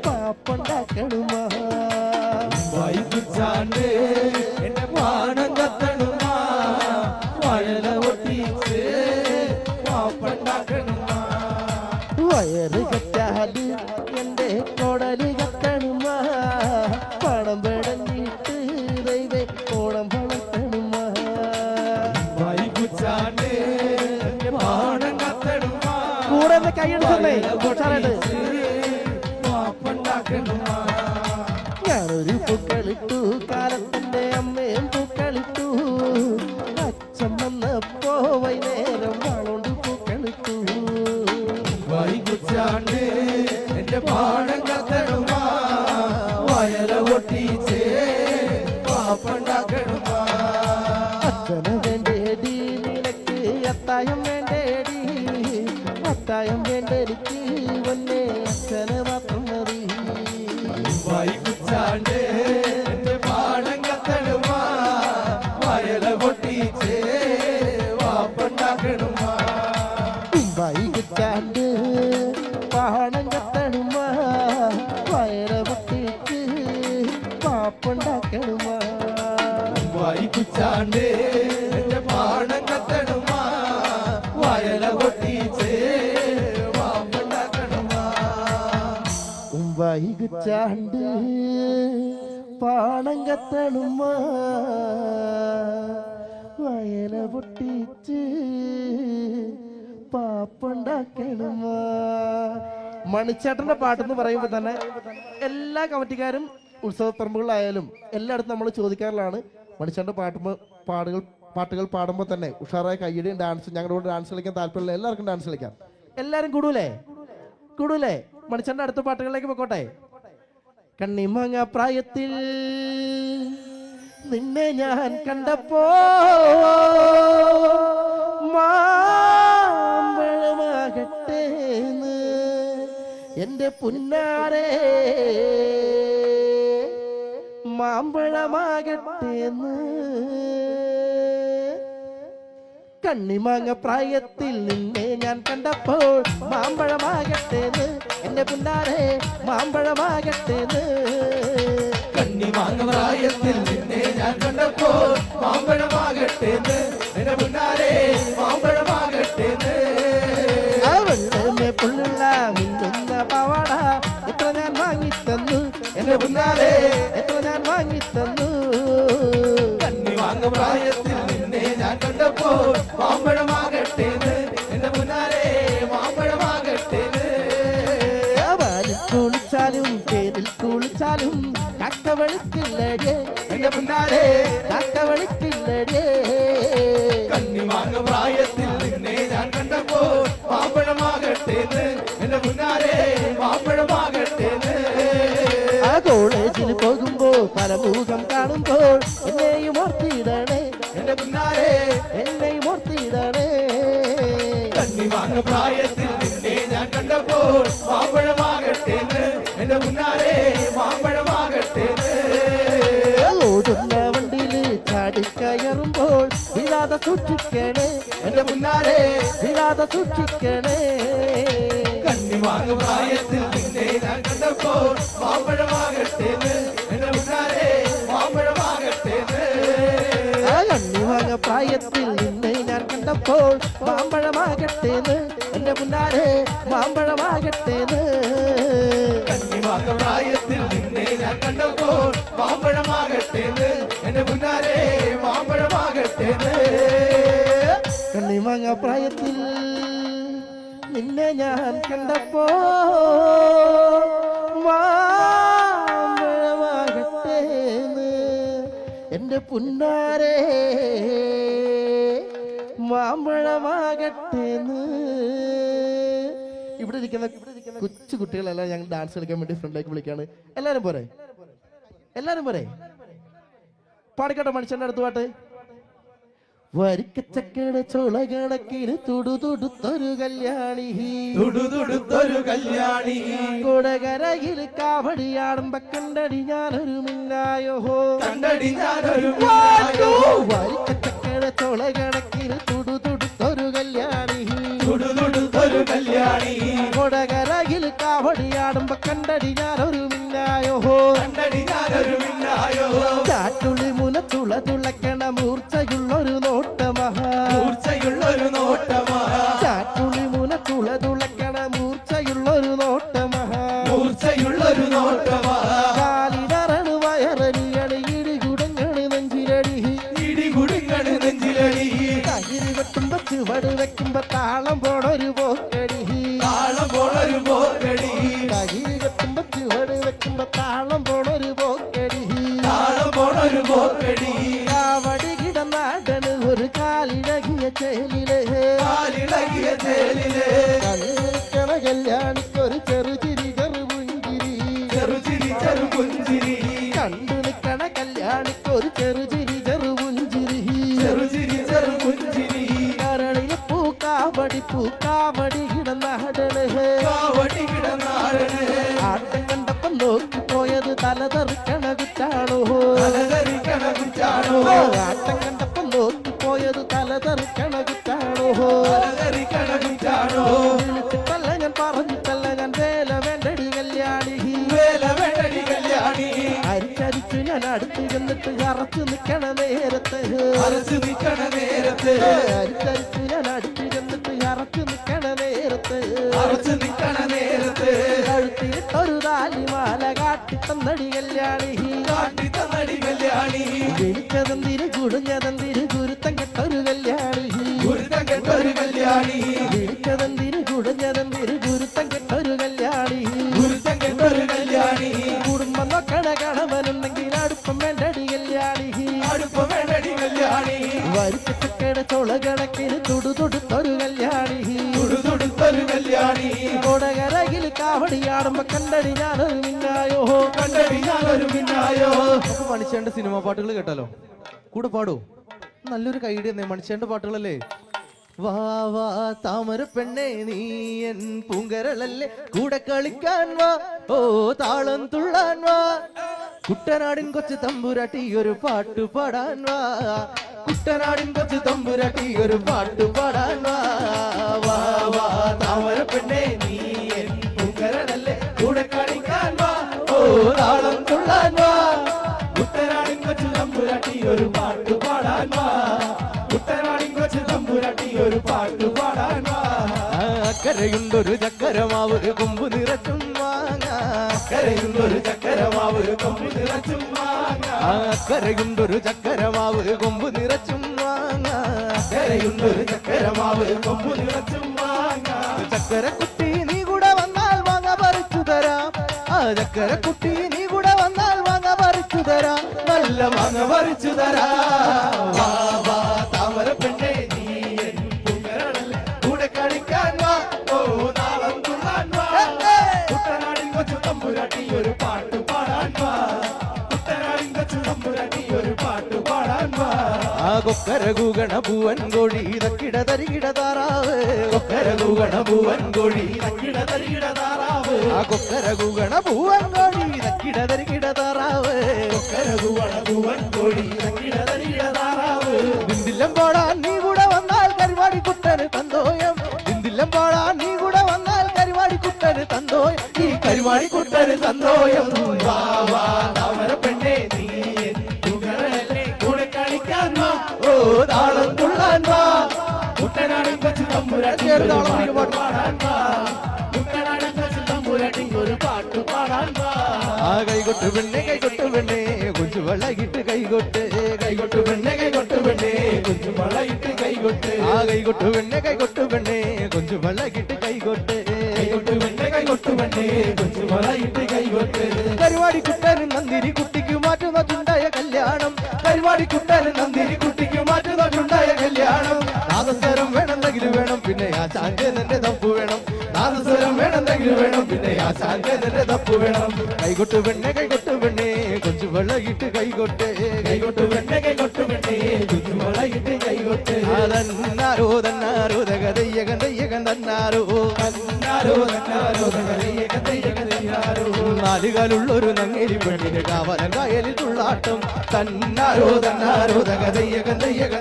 പാപ്പുണ്ടാക്കടുമാ. വൈകുച്ചാണ്ട് എന്റെ പാണം കത്തണുമാ, വയല ഒട്ടി പാപ്പണ്ടാക്കണുമ്മ വയറ് കറ്റാല് എന്റെ കൊടല് കത്തണുമ്മ പണം പെടഞ്ഞിട്ട് ദൈവേ ഓണം വളർത്തണുമ്മ വൈകുച്ചാണ്ട് പാണം കത്തണുമ്മ കൂടെ കൈയെടുത്തേ പാപ്പണ്ടാക്കണുമ്മ ഞാനൊരു പൂക്കളിട്ടു കാലത്തിന്റെ അമ്മയും പൂക്കളിട്ടു അച്ഛൻ വന്നപ്പോ വൈകുന്നേരം വാളോണ്ട് പൂക്കളിട്ടു വൈകുച്ചാണ്ട് എന്റെ പാണം കത്തണുമ്മ വയല പൊട്ടിച്ചേ പാപ്പണ്ടാക്കണുമ്മ അച്ഛന് വേണ്ടേടി നിനക്ക് അത്തായം വേണ്ടേടി അത്തായം വേണ്ടെനിക്ക് വന്നേ അച്ഛന് മാത്രം മതി വൈകുച്ചാണ്ട് എന്റെ പാണം കത്തണുമ്മ വയല പൊട്ടിച്ചേ പാപ്പണ്ടാക്കണുമ്മ വൈകിച്ചാണ്ട് പാണം കത്തണുമ്മ വയറ പൊട്ടിച്ച് പാപ്പുണ്ടാക്കണുമ്മ വൈകുച്ചാണ്ട് എന്റെ പാണം കത്തണുമ്മ വയല പൊട്ടിച്ചേ പാപ്പണ്ടാക്കണുമ്മ വൈകിച്ചാണ്ട് പാണം കത്തണുമ്മ വയല പൊട്ടിച്ച് പാപ്പുണ്ടാക്കണുമ്മ. മണിച്ചേട്ടന്റെ പാട്ടെന്ന് പറയുമ്പോൾ തന്നെ എല്ലാ കമ്മിറ്റിക്കാരും ഉത്സവപ്പറമ്പുകളായാലും എല്ലായിടത്തും നമ്മൾ ചോദിക്കാറുള്ളതാണ് മണിച്ചേട്ടന്റെ പാട്ടുകൾ പാടുമ്പോൾ തന്നെ ഉഷാറായ കയ്യടിയും ഡാൻസും ഞങ്ങളുടെ കൂടെ ഡാൻസ് കളിക്കാൻ താല്പര്യമുള്ള എല്ലാവർക്കും ഡാൻസ് കളിക്കാം. എല്ലാവരും കൂടൂലേ മണിച്ചേട്ടന്റെ അടുത്ത പാട്ടുകളിലേക്ക് പോയിക്കോട്ടെ. കണ്ണിമങ്ങ പ്രായത്തിൽ നിന്നെ ഞാൻ കണ്ടപ്പോ മാമ്പഴമാകട്ടേന്ന് എന്റെ പുന്നാരെ മാമ്പഴമാകട്ടേന്ന് കണ്ണിമാങ്ങ പ്രായത്തിൽ നിന്നെ ഞാൻ കണ്ടപ്പോൾ മാമ്പഴമാകട്ടേന്ന് എന്റെ പുന്നാരെ മാമ്പഴമാകട്ടേന്ന് കണ്ണിമാങ്ങ പ്രായത്തിൽ നിന്നെ ഞാൻ കണ്ടപ്പോൾ മാമ്പഴമാകട്ടേന്ന് എന്റെ പുന്നാരെ മാമ്പഴമാകട്ടേന്ന് അവളുടെ പുള്ളുള്ള മിന്നുന്ന പവാട എത്ര ഞാൻ വാങ്ങിത്തന്നു എന്റെ പുന്നാരെ എത്ര ഞാൻ വാങ്ങിത്തന്നു കണ്ണിമാങ്ങ പ്രായത്തിൽ നിന്നെ ഞാൻ കണ്ടപ്പോൾ മാമ്പഴമാകട്ടേന്ന് എന്റെ പുന്നാരെ മാമ്പഴമാകട്ടേന്ന് വാലിൽ കുളിച്ചാലും തേരിൽ കുളിച്ചാലും കാക്ക വെളുക്കില്ലടേ എന്റെ പുന്നാരെ കാക്ക വെളുക്കില്ലടേ കണ്ണിമാങ്ങ പ്രായത്തിൽ നിന്നെ ഞാൻ കണ്ടപ്പോൾ മാമ്പഴമാകട്ടേന്ന് എന്റെ പുന്നാരെ മാമ്പഴമാകട്ടേന്ന് ആ കോളേജിൽ പോകുമ്പോ പരമുഖം കാണുമ്പോൾ എന്നെയും ഓർത്തിടണേ എന്റെ പുന്നാരെ എന്നെയും ഓർത്തിടണേ കണ്ണിമാങ്ങ പ്രായത്തിൽ നിന്നെ ഞാൻ കണ്ടപ്പോൾ മാമ്പഴമാകട്ടേന്ന് എന്റെ പുന്നാരെ മാമ്പഴമാകട്ടേന്ന് ഓടുന്ന വണ്ടിയില് ചാടിക്കയറുമ്പോൾ വീഴാതെ സൂക്ഷിക്കണേ എന്റെ പുന്നാരെ വീഴാതെ സൂക്ഷിക്കണേ കണ്ണിമാങ്ങ പ്രായത്തിൽ നിന്നെ ഞാൻ കണ്ടപ്പോൾ മാമ്പഴമാകട്ടേന്ന് എന്റെ പുന്നാരെ മാമ്പഴമാകട്ടേന്ന് ആ കണ്ണിമാങ്ങ പ്രായത്തിൽ നിന്നെ ഞാൻ കണ്ടപ്പോൾ മാമ്പഴമാകട്ടേന്ന് എന്റെ പുന്നാരെ മാമ്പഴമാകട്ടേന്ന് കണ്ണിമാങ്ങ പ്രായത്തിൽ നിന്നെ ഞാൻ കണ്ടപ്പോൾ മാമ്പഴമാകട്ടേന്ന് എന്റെ പുന്നാരെ മാമ്പഴമാകട്ടേന്ന് കണ്ണിമാങ്ങ പ്രായത്തിൽ നിന്നെ ഞാൻ കണ്ടപ്പോ മാമ്പഴമാകട്ടേന്ന് എന്റെ പുന്നാരെ മാമ്പഴമാകട്ടേന്ന്. ഇവിടെ ഇരിക്കുന്ന കൊച്ചു കുട്ടികളെല്ലാം ഞങ്ങൾ ഡാൻസ് കളിക്കാൻ വേണ്ടി ഫ്രണ്ടിലേക്ക് വിളിക്കാണ്. എല്ലാരും പോരെ പാടിക്കട്ടെ മനുഷ്യന്റെ അടുത്ത് പാട്ട്. വരിക്കച്ചക്കയുടെ ചോള കണക്കിന് തുടുതുടുത്തൊരു കല്യാണി തുടുതുടുത്തൊരു കല്യാണി കൊടകരയിൽ കാവടിയാടുമ്പ കണ്ടടി ഞാനൊരു മിന്നായോ കണ്ടടി ഞാനൊരു വരിക്കച്ചക്കയുടെ ചോള കണക്കിന് തുടുതുടുത്തൊരു കല്യാണി തുടുതുടുത്തൊരു കല്യാണി കൊടകരയിൽ കാവടിയാടുമ്പ കണ്ടടി ഞാനൊരു മിന്നായോ കണ്ടടി ഞാനൊരു മിന്നായോ ചാട്ടുളി മുനത്തുള തുളക്കണ മൂർച്ചയുള്ളൊരു നോട്ടമഹാ മൂർച്ചയുള്ളൊരു നോട്ടമാ ചാട്ടുളി കെട്ടുമ്പോ ചുവട് വെക്കുമ്പോ താളം പോണൊരു പോക്കടി താളം പോണൊരു പോക്കടി തകിരി കെട്ടുമ്പോ ചുവട് വെക്കുമ്പോ താളം പോണൊരു പോക്കടി താളം പോണൊരു പോക്കടി കാവടി കിടന്നാടന് ഒരു കാലിളകിയ ചേലില് കാലിളകിയ ചേലില് കണ്ണിക്കണ കല്യാണിക്കൊരു ചെറുചിരി ചെറുപുഞ്ചിരി ചെറുചിരി ചെറുപുഞ്ചിരി കണ്ടു നിക്കണ കല്യാണിക്കൊരു ചെറുചിരി ചെറുപുഞ്ചിരി ചെറുചിരി ചെറുപുഞ്ചിരി കരളിൽ പൂക്കാവടി കിടന്നാടന് കാവടി കിടന്നാടന് ആട്ടം കണ്ടപ്പോ നോക്കിപ്പോയത് തലതെറിക്കണ കുറ്റാണോ തലതെറിക്കണ കുറ്റാണോ ആട്ടം കണ്ടപ്പോ നോക്കിപ്പോയത് തലതെറിക്കണ കുറ്റാണോ തലതെറിക്കണ കുറ്റാണോ വിളിച്ചിട്ടല്ല ഞാൻ പറഞ്ഞിട്ടല്ല ഞാൻ വേല വേണ്ടടി കല്യാണി വേല വേണ്ടടി കല്യാണി അരിച്ചരിച്ചു ഞാൻ അടുത്ത് ചെന്നിട്ട് അറച്ചു നിക്കണ നേരത്ത് അരച്ചു നിക്കണ നേരത്ത് അരിച്ചരിച്ചു ഞാൻ അടുത്ത് ചെന്നിട്ട് അറച്ചു നിക്കണ നേരത്ത് അരച്ചു നിക്കണ നേരത്ത് കഴുത്തിട്ടൊരു താലിമാല കാട്ടിത്തന്നടി കല്യാണി കാട്ടി തന്നടി കല്യാണി വിളിച്ചതെന്തിര് കുടുഞ്ഞതെന്തിര് ഗുരുത്തം കെട്ടൊരു കല്യാണി ഗുരുതം കെട്ടൊരു കല്യാണി വിളിച്ചതെന്തിര് കുടുഞ്ഞതെന്തിര് ഗുരുത്തം കെട്ടൊരു കല്യാണി ഗുരുതം കെട്ടൊരു കല്യാണി കുടുംബം നോക്കണ കണവനുണ്ടെങ്കിൽ അടുപ്പം വേണ്ടടി കല്യാണി അടുപ്പം വേണ്ടടി കല്യാണി വരിക്കച്ചക്കട ചൊള കണക്കിന് തുടുതുടുത്തൊരു കല്യാണി തുടുതുടുത്തൊരു കല്യാണി കൊടകരകിൽ കാവടിയാടുമ്പോ കണ്ടടി ഞാനൊരു മിന്നായോ കണ്ടടി ഞാനൊരു മിന്നായോ മണിച്ചേണ്ട സിനിമാ പാട്ടുകൾ കേട്ടാലോ കൂടെ പാടൂ നല്ലൊരു കൈഡി എന്നേ മണിച്ചേണ്ട പാട്ടുകളല്ലേ വാ വാ താമര പെണ്ണേ നീ എൻ പൂങ്കരളല്ലേ കൂടെ കളിക്കാൻ വാ ഓ താളം തുള്ളാൻ വാ കുട്ടനാടിൻ കൊച്ചു തമ്പുരാട്ടി ഒരു പാട്ടു പാടാൻ വാ കുട്ടനാടിൻ കൊച്ചു തമ്പുരാട്ടി ഒരു പാട്ടു പാടാൻ വാ വാ വാ താമര പെണ്ണേ നീ എൻ പൂങ്കരളല്ലേ കൂടെ കളിക്കാൻ വാ ഓ താളം തുള്ളാൻ വാ കുട്ടനാടിൻ കൊച്ചു തമ്പുരാട്ടി ഒരു പാട്ടു പാടാൻ വാ കുട്ടനാടിൻ കൊച്ചു തമ്പുരാട്ടി ഒരു പാട്ടു പാടാൻ വാ അക്കരയുണ്ടൊരു ചക്കരമാവ് കൊമ്പു നിറച്ചും വാങ്ങ കരയുന്നൊരു ചക്കരമാവ് കൊമ്പ് നിറച്ചും വാങ്ങ അക്കരയുണ്ടൊരു ചക്കരമാവ് കൊമ്പു നിറച്ചും വാങ്ങ കരയുന്നൊരു ചക്കരമാവ് കൊമ്പ് നിറച്ചും വാങ്ങ ചക്കരക്കുട്ടി നീ കൂടെ വന്നാൽ വാങ്ങ പറിച്ചു തരാം ആ ചക്കരക്കുട്ടി നീ കൂടെ വന്നാൽ വാങ്ങ പറിച്ചു തരാം നല്ല മാങ്ങ പറിച്ചു തരാ വാ വാ താമര പെണ്ണേ നീ എൻ പൂങ്കരളല്ലേ കൂടെ കളിക്കാൻ വാ ഓ നാളം തുള്ളാൻ വാ കുട്ടനാടിൻ കൊച്ചു തമ്പുരാട്ടി ഒരു പാട്ട് പാടാൻ വാ കുട്ടനാടിൻ കൊച്ചു തമ്പുരാട്ടി ഒരു പാട്ട് പാടാൻ വാ ആ കൊക്കര കൂകണ പൂവൻ കോഴി തക്കിട തരികിട താറാവ് കൊക്കര കൂകണ പൂവൻ കോഴി തക്കിട തരികിട താറാവ് ആ കൊക്കര കൂകണ പൂവൻ കോഴി തക്കിട തരികിട താറാവ് കരകുവണ പൂവൻ കോഴി തക്കിട തരികിട താറാവ് ദിന്തില്ലം പാടാൻ നീ കൂടെ വന്നാൽ കരുവാടി കുട്ടന് തന്തോയം ദിന്തില്ലം പാടാൻ നീ കൂടെ വന്നാൽ കരുവാടി കുട്ടന് തന്തോയം ഈ കരുവാടി കുട്ടന് സന്തോഷം വാ വാ താമര പെണ്ണേ നീ എൻ പൂങ്കരളല്ലേ കൂടെ കളിക്കാൻ വാ ഓ താളം തുള്ളാൻ വാ കുട്ടനാടിൻ കൊച്ചു തമ്പുരാട്ടി ഒരു പാട്ട് പാടാൻ വാ കുട്ടനാടിൻ കൊച്ചു തമ്പുരാട്ടി ഒരു പാട്ട് പാടാൻ വാ ആ കൈകൊട്ട് പെണ്ണെ കൊഞ്ചു വെള്ളകിട്ട് കൈകൊട്ട് കൈകൊട്ടു പെണ്ണെ കൈകൊട്ടു പെണ്ണെ കൊച്ചു വളയിട്ട് കൈകൊട്ട് ആ കൈകൊട്ട് പെണ്ണെ കൊഞ്ചു വെള്ളകിട്ട് കൈകൊട്ട് കൈകൊട്ടു പെണ്ണെ കൈകൊട്ടു പെണ്ണെ കൊച്ചു വളയിട്ട് കൈകൊട്ട് കരുവാടി കുട്ടനും നന്ദിരി കുട്ടിക്ക് മാറ്റുന്നുണ്ടായ കല്യാണം കരുവാടി കുട്ടനും നന്ദിനി കുട്ടിക്ക് മാറ്റുന്നുണ്ടായ കല്യാണം നാദസ്വരം വേണമെങ്കിൽ വേണം പിന്നെ ആ ചാഞ്ചേതന്റെ തപ്പു വേണം നാദസ്വരം വേണമെങ്കിൽ വേണം പിന്നെ ആ സാങ്കേതിന്റെ തപ്പ് വേണം കൈകൊട്ട് പെണ്ണെ കൊഞ്ചു വെള്ളകിട്ട് കൈകൊട്ട് കൈകൊട്ടു പെണ്ണെ കൈകൊട്ടു പെണ്ണെ കൊച്ചു വളയിട്ട് കൈകൊട്ട് തന്നാരോ തന്നാരോ തന്നാരോ തന്നാരോ തന്നാരോ തന്നാരോ നാലുകാലുള്ളൊരു നങ്ങേരി പെണ്ണിന് കാവലം കായലിൽ തുള്ളാട്ടം തന്നാരോ തന്നാരോ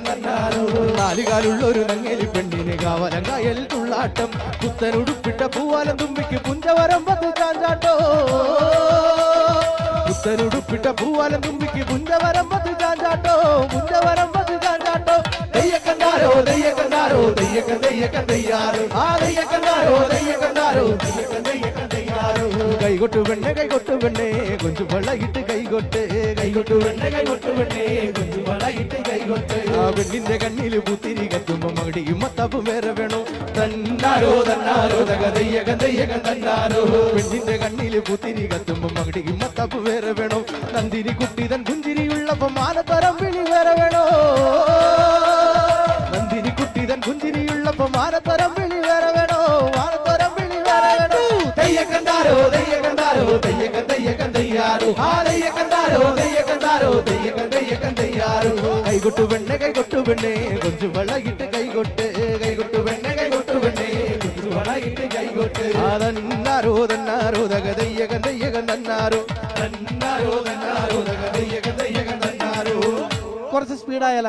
തന്നാരോ നാലുകാലുള്ളൊരു നങ്ങേരി പെണ്ണിന് കാവലം കായലിൽ തുള്ളാട്ടം പുത്തനുടുപ്പിട്ട പൂവാലം തുമ്പിക്ക് പുഞ്ചവരം പത്ത് ചാഞ്ചാട്ടോ പുത്തനുടുപ്പിട്ട പൂവാലം തുമ്പിക്ക് പുഞ്ചവരം പത്ത് ചാഞ്ചാട്ടോ ദയ്യക്കന്താരോ ദയ്യക്കന്താരോ ദയ്യക്കൻ ദയ്യാരോ ആ ദയ്യക്കന്താരോ ദയ്യക്കന്താരോ ദയ്യക്കൻ തന്നാരോ കൈകൊട്ടു പെണ്ണെ കൊഞ്ചു വളയിട്ട് കൈകൊട്ട് കൈകൊട്ടു പെണ്ണെ കൊഞ്ചു വളയിട്ട് കൈകൊട്ട് ആ പെണ്ണിന്റെ കണ്ണില് പുത്തിരി കത്തുമ്പോ മകടിയും മത്തപ്പും വേറെ വേണോ തന്നാരോ തകതയ്യകം തന്നാരോ പെണ്ണിന്റെ കണ്ണില് പുത്തിരി കത്തുമ്പോ മകടിയും മത്തപ്പ് വേറെ വേണോ നന്ദിനി കുട്ടി തൻ പുഞ്ചിരിയുള്ളപ്പോ മാനപ്പരം വിളി വേറെ വേണോ നന്ദിനി കുട്ടി തൻ പുഞ്ചിരിയുള്ളപ്പോ മാനപ്പരം വിളി വേറെ വേണോ മാനപ്പരം വിളി വേറെ വേണോ തെയ്യകന്താരോ തെയ്യകം തയ്യാറോ ആ തെയ്യകന്താരോ തയ്യാറോ കൈകൊട്ടു പെണ്ണെ കൊഞ്ചു വളയിട്ട് കൈകൊട്ട് കൈകൊട്ടു പെണ്ണെ കൊഞ്ചു വളയിട്ട് കൈകൊട്ട് തന്നാരോ തകതയ്യകം തന്നാരോ തയ്യകം തന്നാരോ കുറച്ച് സ്പീഡായാല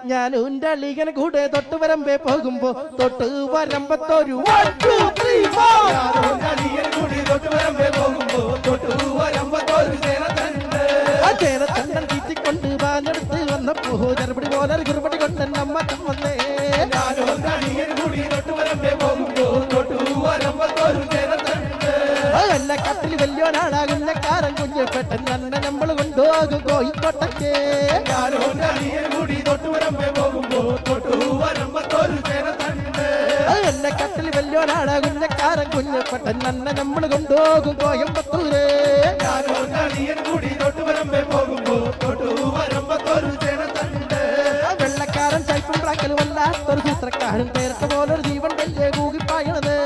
ഞാൻ ഉന്റെ അളികനെ കൂടെ തൊട്ട് വരമ്പേ പോകുമ്പോ തൊട്ട് വരമ്പത്തൊരു 1 2 3 4 ചേനത്തണ്ടൻ തീറ്റിക്കൊണ്ട് വാനെടുത്ത് വന്നപ്പോ ചെറുപടി പോലെ കുറുപടി കൊണ്ട് നമ്മ വന്നേ എന്നെ കട്ടിൽ വലിയോനാടാകുന്നക്കാരൻ കുഞ്ഞപ്പെട്ടൻ തന്നെ നമ്മൾ കൊണ്ടുപോകും കോയിക്കോട്ടಕ್ಕೆ എന്നെ കട്ടിൽ വലിയോനാടാകുന്നക്കാരൻ കുഞ്ഞപ്പെട്ടൻ തന്നെ നമ്മൾ കൊണ്ടുപോകും കോയമ്പത്തൂര് വെള്ളക്കാരൻ ചൈപ്പും ബ്ലാക്കൽ വല്ലാത്തൊരു ചിത്രക്കാരൻ പേരത്തെ പോലൊരു ജീവൻ വലിയ കൂകിപ്പായണത്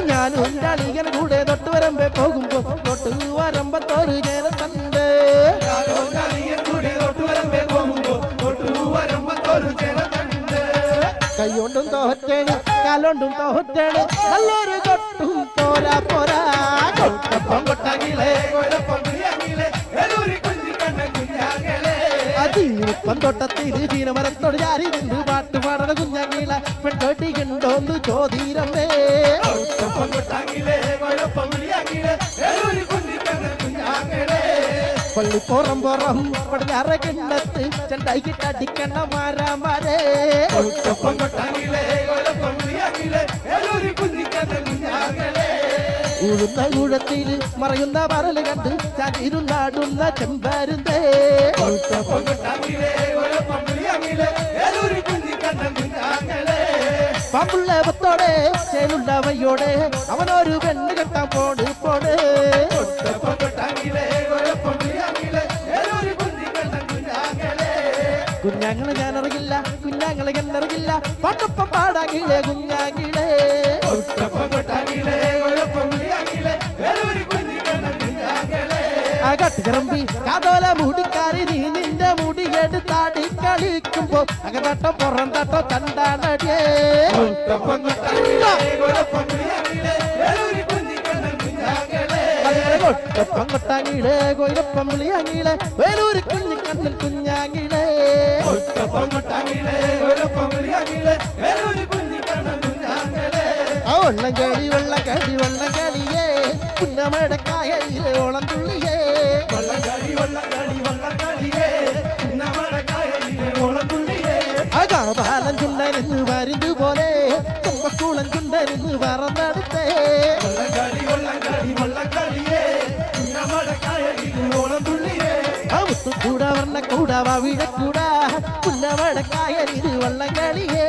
ഞാനും എന്റെ അളികൻ കൂടെ തൊട്ട് വരമ്പേ പോകുമ്പോ തൊട്ട് വരമ്പത്തൊരു ചേനത്തണ്ട് കൈകൊണ്ടും തോറ്റേണ് കാലോണ്ടും തോറ്റേണ് നല്ലൊരു കൊട്ടും പോരാ പോരാ കൊട്ടപ്പം കൊട്ടാകിലേ അതിപ്പം തൊട്ടത്തിൽ ചീനമരത്തോട് ചാരി നിന്ന് പാട്ടുപാടണ കുഞ്ഞാങ്ങിള പെൺകൊട്ടിക്കുണ്ടോന്ന് ചോദീരമ്മേ പള്ളിപ്പുറം പടിഞ്ഞാറ കിണ്ണത്ത് ചെണ്ടായിക്കിട്ടടിക്കണ മാരാമാരേ ഉഴുന്ന കുഴത്തിൽ മറയുന്ന പറല് കണ്ട് ചാടിരുന്നാടുന്ന ചെമ്പാരുന്നേ പാമ്പുള്ളവത്തോടെ ചേലുള്ളവയോടെ അവനൊരു പെണ്ണ് കെട്ടാൻ പോട് കുഞ്ഞാങ്ങളെ ഞാനറിയില്ല കുഞ്ഞാങ്ങളെ എന്നറിയില്ല പാട്ടൊപ്പം പാടാകില്ലേ കുഞ്ഞാങ്കിളേ അകട്ടിറമ്പി കാതോല മുടിക്കാരി നീ നിന്റെ മുടി എടുത്താടി കളിക്കുമ്പോ അകത്തട്ടോ പുറം തട്ടോ കണ്ടാണടിയേ കൊട്ടപ്പം കൊട്ടാങ്ങിളേ കൊയിലപ്പം വിളിയാങ്ങിളേ വേലൂര് കുഞ്ഞിക്കണ്ണൻ കുഞ്ഞാങ്ങിളേ വെള്ളംകളി വെള്ളംകളിയേ കുന്നമടക്കായയിലെ ഓളം തുള്ളിയേ അകാപാലം ചുണ്ടരിന്ന് വരിഞ്ഞു പോലെ തുമ്പക്കൂളം ചുണ്ടരിന്ന് പറന്നെടുത്തേ കൂട വർണ്ണ കൂടവ വിഴക്കൂട കുന്നമടക്കായലിത് വള്ളംകളിയേ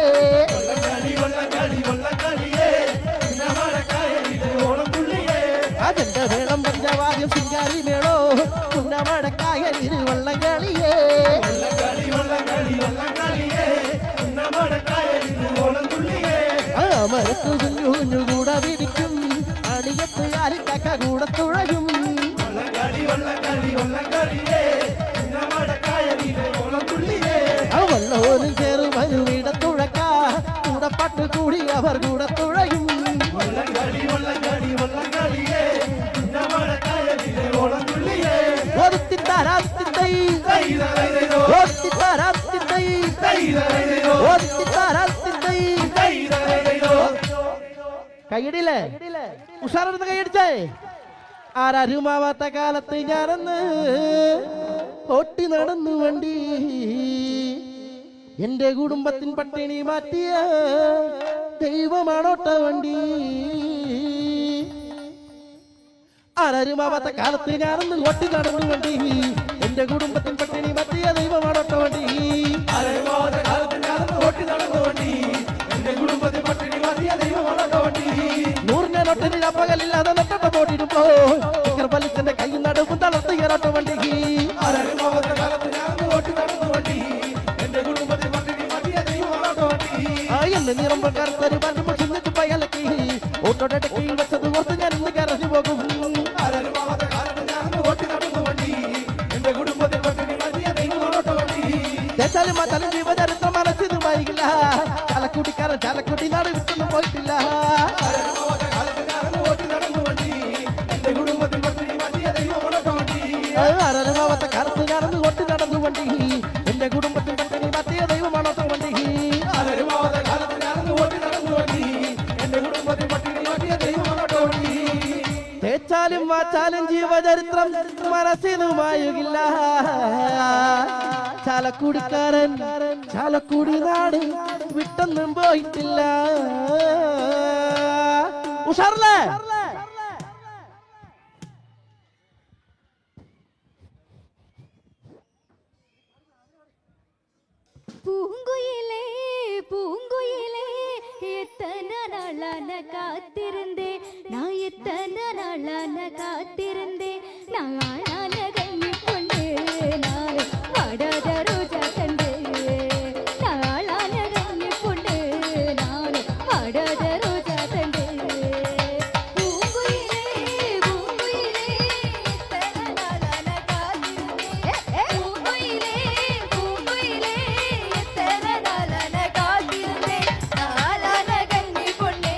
അതെന്റെ വേളം പഞ്ചവാദ്യം സിംഗാരി മേളോ കുന്നമടക്കായലിത് വള്ളംകളിയേ മരത്തു കുഞ്ഞു കുഞ്ഞു കൂട പിടിക്കും അടിയത്ത് ആലിക്കക്ക കൂടെ തുഴയും വള്ളോരും ചേർന്ന് വരുവിട തുഴക്ക കൂടപ്പാട്ട് കൂടി അവർ കൂടെ തുഴയും കൈയടിയില്ലേ ഉഷാറെടുത്ത് കൈയടിച്ചേ ആരാരുമാവാത്ത കാലത്ത് ഞാനെന്ന് ഓട്ടി നടന്നു വണ്ടി എന്റെ കുടുംബത്തിൻ പട്ടിണി മാറ്റിയ ദൈവമാണോട്ട വണ്ടി. ആരരുമാവാത്ത കാലത്ത് ഞാനൊന്ന് ഓട്ടി നടന്നു വണ്ടി. എന്റെ കുടുംബത്തിൻ പട്ടിണി മാറ്റിയ ദൈവമാണോട്ട വണ്ടി. ആരരുമാവാത്ത കാലത്ത് ഞാനൊന്ന് ഓട്ടി നടന്നു വണ്ടി. എന്റെ കുടുംബത്തിൽ പട്ടിണി മാറ്റിയ ദൈവമാണോട്ട വണ്ടി. നൂറിനെ നൊട്ടിന് പകലില്ലാതെ നട്ടോട്ട പോട്ടിടുമ്പോ വലിച്ചെന്റെ കൈ നടുവും തളർത്തുകയാറോട്ട വണ്ടി. ആരരുമാവാത്ത കാലത്ത് ഞാനൊന്ന് ഓട്ടി നടന്നു വണ്ടി. എന്റെ കുടുംബത്തിൽ പട്ടിണി മാറ്റിയ ദൈവമാണോട്ട വണ്ടി. എന്നെ നിറമ്പ കറുത്തൊരു പണ്ടുമ്പോ ചിന്നിട്ട് പയലക്കി ഓട്ടോടെ കീഴ് വെച്ചത് ഓർത്ത് ഞാൻ ഇന്ന് കരഞ്ഞു പോകും. ആരരുമാവാത്ത കാലത്ത് ഞാനൊന്ന് ഓട്ടി നടന്നു വണ്ടി. എന്റെ കുടുംബത്തിൽ പട്ടിണി മാറ്റിയ ദൈവമാണോട്ട വണ്ടി. ചേച്ചാലും ആ തല ജീവചരിത്രം മനസ്സിന് വൈകില്ല. ചാലക്കുടിക്കാരൻ ചാലക്കുടി നാട് വിട്ടൊന്നും പോയിട്ടില്ല. ആരരുമാവാത്ത കാലത്ത് ഞാനൊന്ന് ഓട്ടി നടന്നു വണ്ടി. എന്റെ കുടുംബത്തിൽ പട്ടിണി മാറ്റിയ ദൈവമാണോട്ട വണ്ടി. ആരരമാവത്തെ കാലത്ത് ഞാനൊന്ന് ഓട്ടി നടന്നു വണ്ടി. എന്റെ കുടുംബത്തിൽ പട്ടിണി മാറ്റിയ ദൈവമാണോട്ട വണ്ടി. ആരരുമാവാത്ത കാലത്ത് ഞാനൊന്ന് ഓട്ടി നടന്നു വണ്ടി. എന്റെ കുടുംബത്തിൽ പട്ടിണി മാറ്റിയ ദൈവമാണോട്ട വണ്ടി. തേച്ചാലും വാച്ചാലും ജീവചരിത്രം മനസ്സിന് വായുകില്ല. ചാലക്കുടിക്കാരൻ ചാലക്കുടി നാട് വിട്ടൊന്നും പോയിട്ടില്ല. ഉഷാറല്ലേ? பூங்குயிலே பூங்குயிலே எத்தனை நாளான காத்திருந்தே நான் எத்தனை நாளான காத்திருந்தே நான் ஆளான கையை கொண்டு நான் வாடாத ரோஜா கண்டு நான் ஆளான கையை கொண்டு நான் வாடாத ரோஜா கண்டு பூங்குயிலே பூங்குயிலே எத்தனை நாளான காத்திருந்தே பூங்குயிலே பூங்குயிலே எத்தனை நாளான காத்திருந்தே நாளான கண்ணி பொண்ணே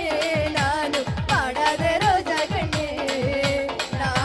நானும் பாடாத ரோஜா கண்ணே நான்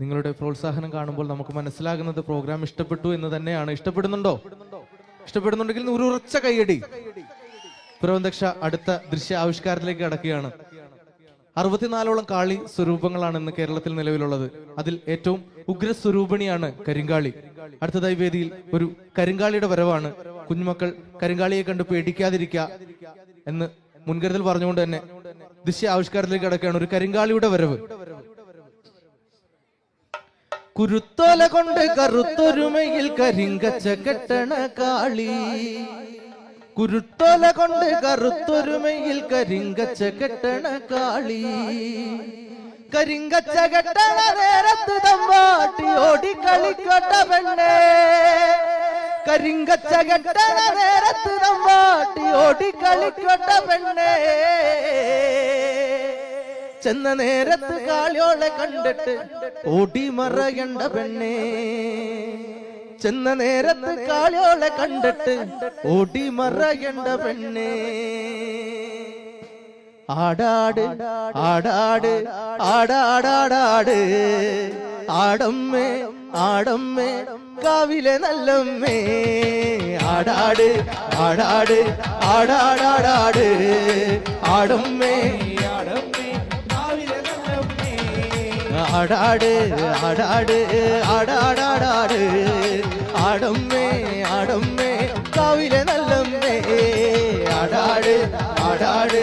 നിങ്ങളുടെ പ്രോത്സാഹനം കാണുമ്പോൾ നമുക്ക് മനസ്സിലാകുന്നത് പ്രോഗ്രാം ഇഷ്ടപ്പെട്ടു എന്ന് തന്നെയാണ്. ഇഷ്ടപ്പെടുന്നുണ്ടോ? ഇഷ്ടപ്പെടുന്നുണ്ടെങ്കിൽ ഒരു ഉറച്ച കൈയടി. പുരവന്തക്ഷ അടുത്ത ദൃശ്യ ആവിഷ്കാരത്തിലേക്ക് കടക്കുകയാണ്. 64ഓളം കാളി സ്വരൂപങ്ങളാണ് ഇന്ന് കേരളത്തിൽ നിലവിലുള്ളത്. അതിൽ ഏറ്റവും ഉഗ്രസ്വരൂപിണിയാണ് കരിങ്കാളി. അടുത്തതായി വേദിയിൽ ഒരു കരിങ്കാളിയുടെ വരവാണ്. കുഞ്ഞുമക്കൾ കരിങ്കാളിയെ കണ്ട് പേടിക്കാതിരിക്കുക എന്ന് മുൻകരുതൽ പറഞ്ഞുകൊണ്ട് തന്നെ ദൃശ്യ ആവിഷ്കാരത്തിലേക്ക് കടക്കുകയാണ്. ഒരു കരിങ്കാളിയുടെ വരവ്. കുരുത്തോല കൊണ്ട് കറുത്തൊരുമയിൽ കരിങ്കച്ച കെട്ടണ കാളി, കുരുത്തോല കൊണ്ട് കറുത്തൊരുമയിൽ കരിങ്കച്ച കെട്ടണ കാളി, കരിങ്കച്ച കെട്ടണ നേരത്ത് തമ്പാട്ടി ഓടിക്കളിക്കട്ട പെണ്ണേ, കരിങ്കച്ച കെട്ടണ നേരത്ത് തമ്പാട്ടി ഓടിക്കളിക്കട്ട പെണ്ണേ, ചെന്ന നേരത്ത് കാളിയോളെ കണ്ടിട്ട് ഓടി മറയണ്ട പെണ്ണേ, ചെന്ന നേരത്ത് കാളിയോളെ കണ്ടിട്ട് ഓടി മറയണ്ട പെണ്ണേ. ആടാട് ആടാട് ആടാടാടാട് ആടമ്മേ ആടമ്മേ കാവിലെ നല്ലമ്മേ, ആടാട് ആടാട് ആടാടാടാട് ആടമ്മേ ആടാട് ആടാട് ആടാടാടാട് ആടമ്മേ ആടമ്മേ കാവിലെ നല്ലമ്മേ, ആടാട് ആടാട്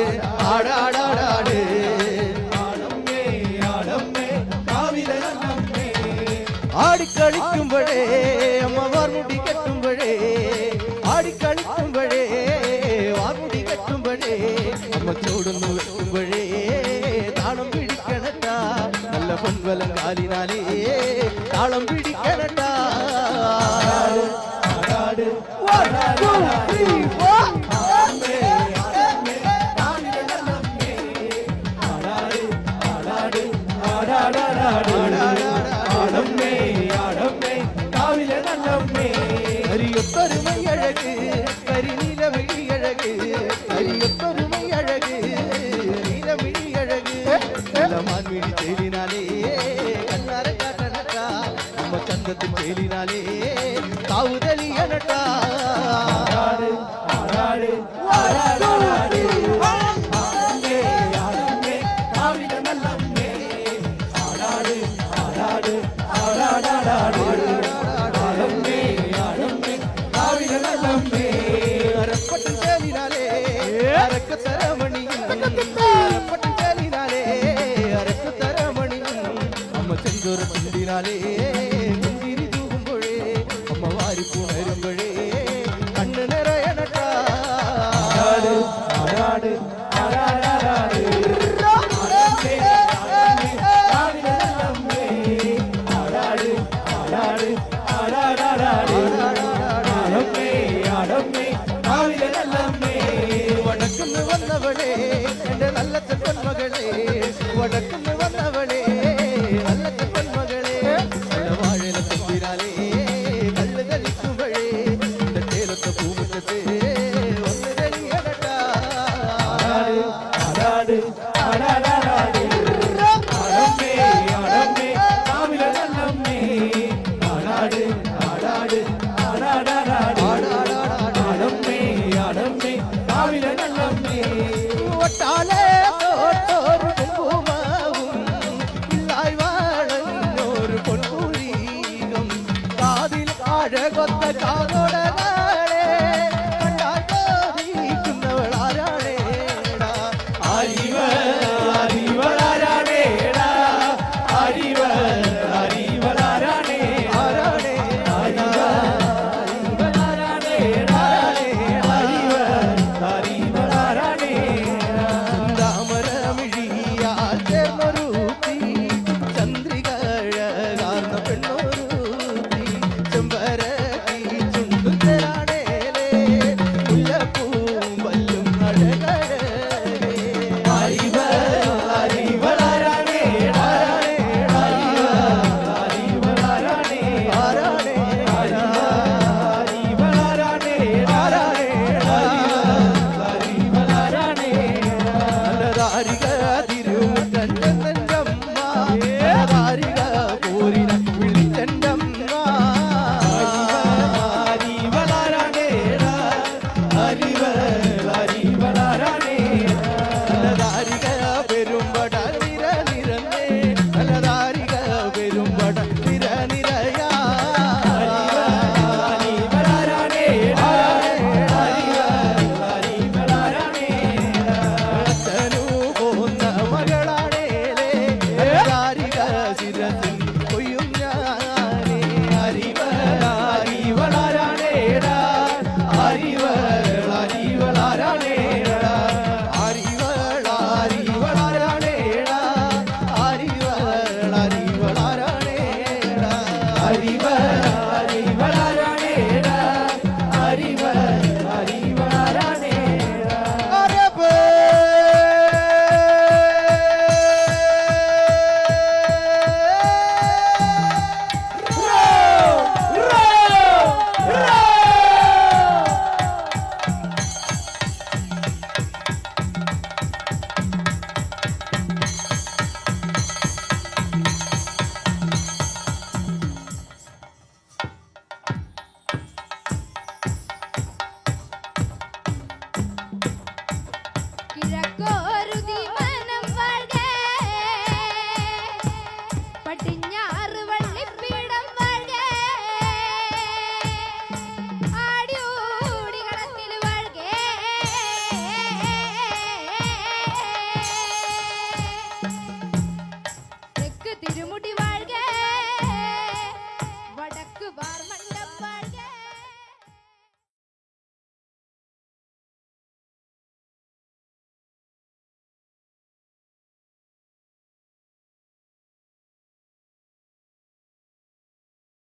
ആടാടാടാട് ആടമ്മേ ആടമ്മേ കാവിലെ നല്ലമ്മേ. ആടിക്കളിക്കുമ്പോഴേ അമ്മ വാർമുടി കെട്ടുമ്പോഴേ, ആടിക്കളിക്കുമ്പോഴേ വാർമുടി കെട്ടുമ്പോഴേ, അമ്മ ചോടുന്നു വെക്കുമ്പോഴേ താളം പിടിക്കണട്ടാ നല്ല പൊൻവലം കാലിനാലേ താളം പിടിക്കണട്ടാ. കരിയൊത്തൊരുമൈ അഴക് കരിനീല വിഴിയഴക്, കരിയൊത്തൊരുമൈ അഴക് നീലമിഴി അഴക്, മാൻമിഴി ചേലിനാലേ കണ്ണാര കാട്ടണട്ടാ നമ്മ ചന്തത്തിൽ ചേലിനാലേ കാവുതലിയണട്ടാ. അരപ്പട്ടും ചേലിനാലേ അരക്കത്തരമണിയും, അരപ്പട്ടും ചേലിനാലേ അരക്കത്തരമണിയും, അമ്മ ചെഞ്ചോര ചുണ്ടിനാലേ മുന്തിരി തൂകുമ്പോഴേ അമ്മ വാരിപ്പുണരുമ്പോഴേ കണ്ണ് നിറയണട്ടാ. വടക്കുന്ന് വന്നവളേ എന്റെ നല്ല ചെപ്പന്മകളെ, വടക്കുന്ന് വന്നവളേ നല്ല ചെപ്പന്മകളെ, നല്ല വാഴല തുമ്പിനാലേ കള്ള് കളിക്കുമ്പോഴേ എന്റെ തേലത്തെ പൂമുറ്റത്തെ ഒന്ന് കളിയടട്ടാ.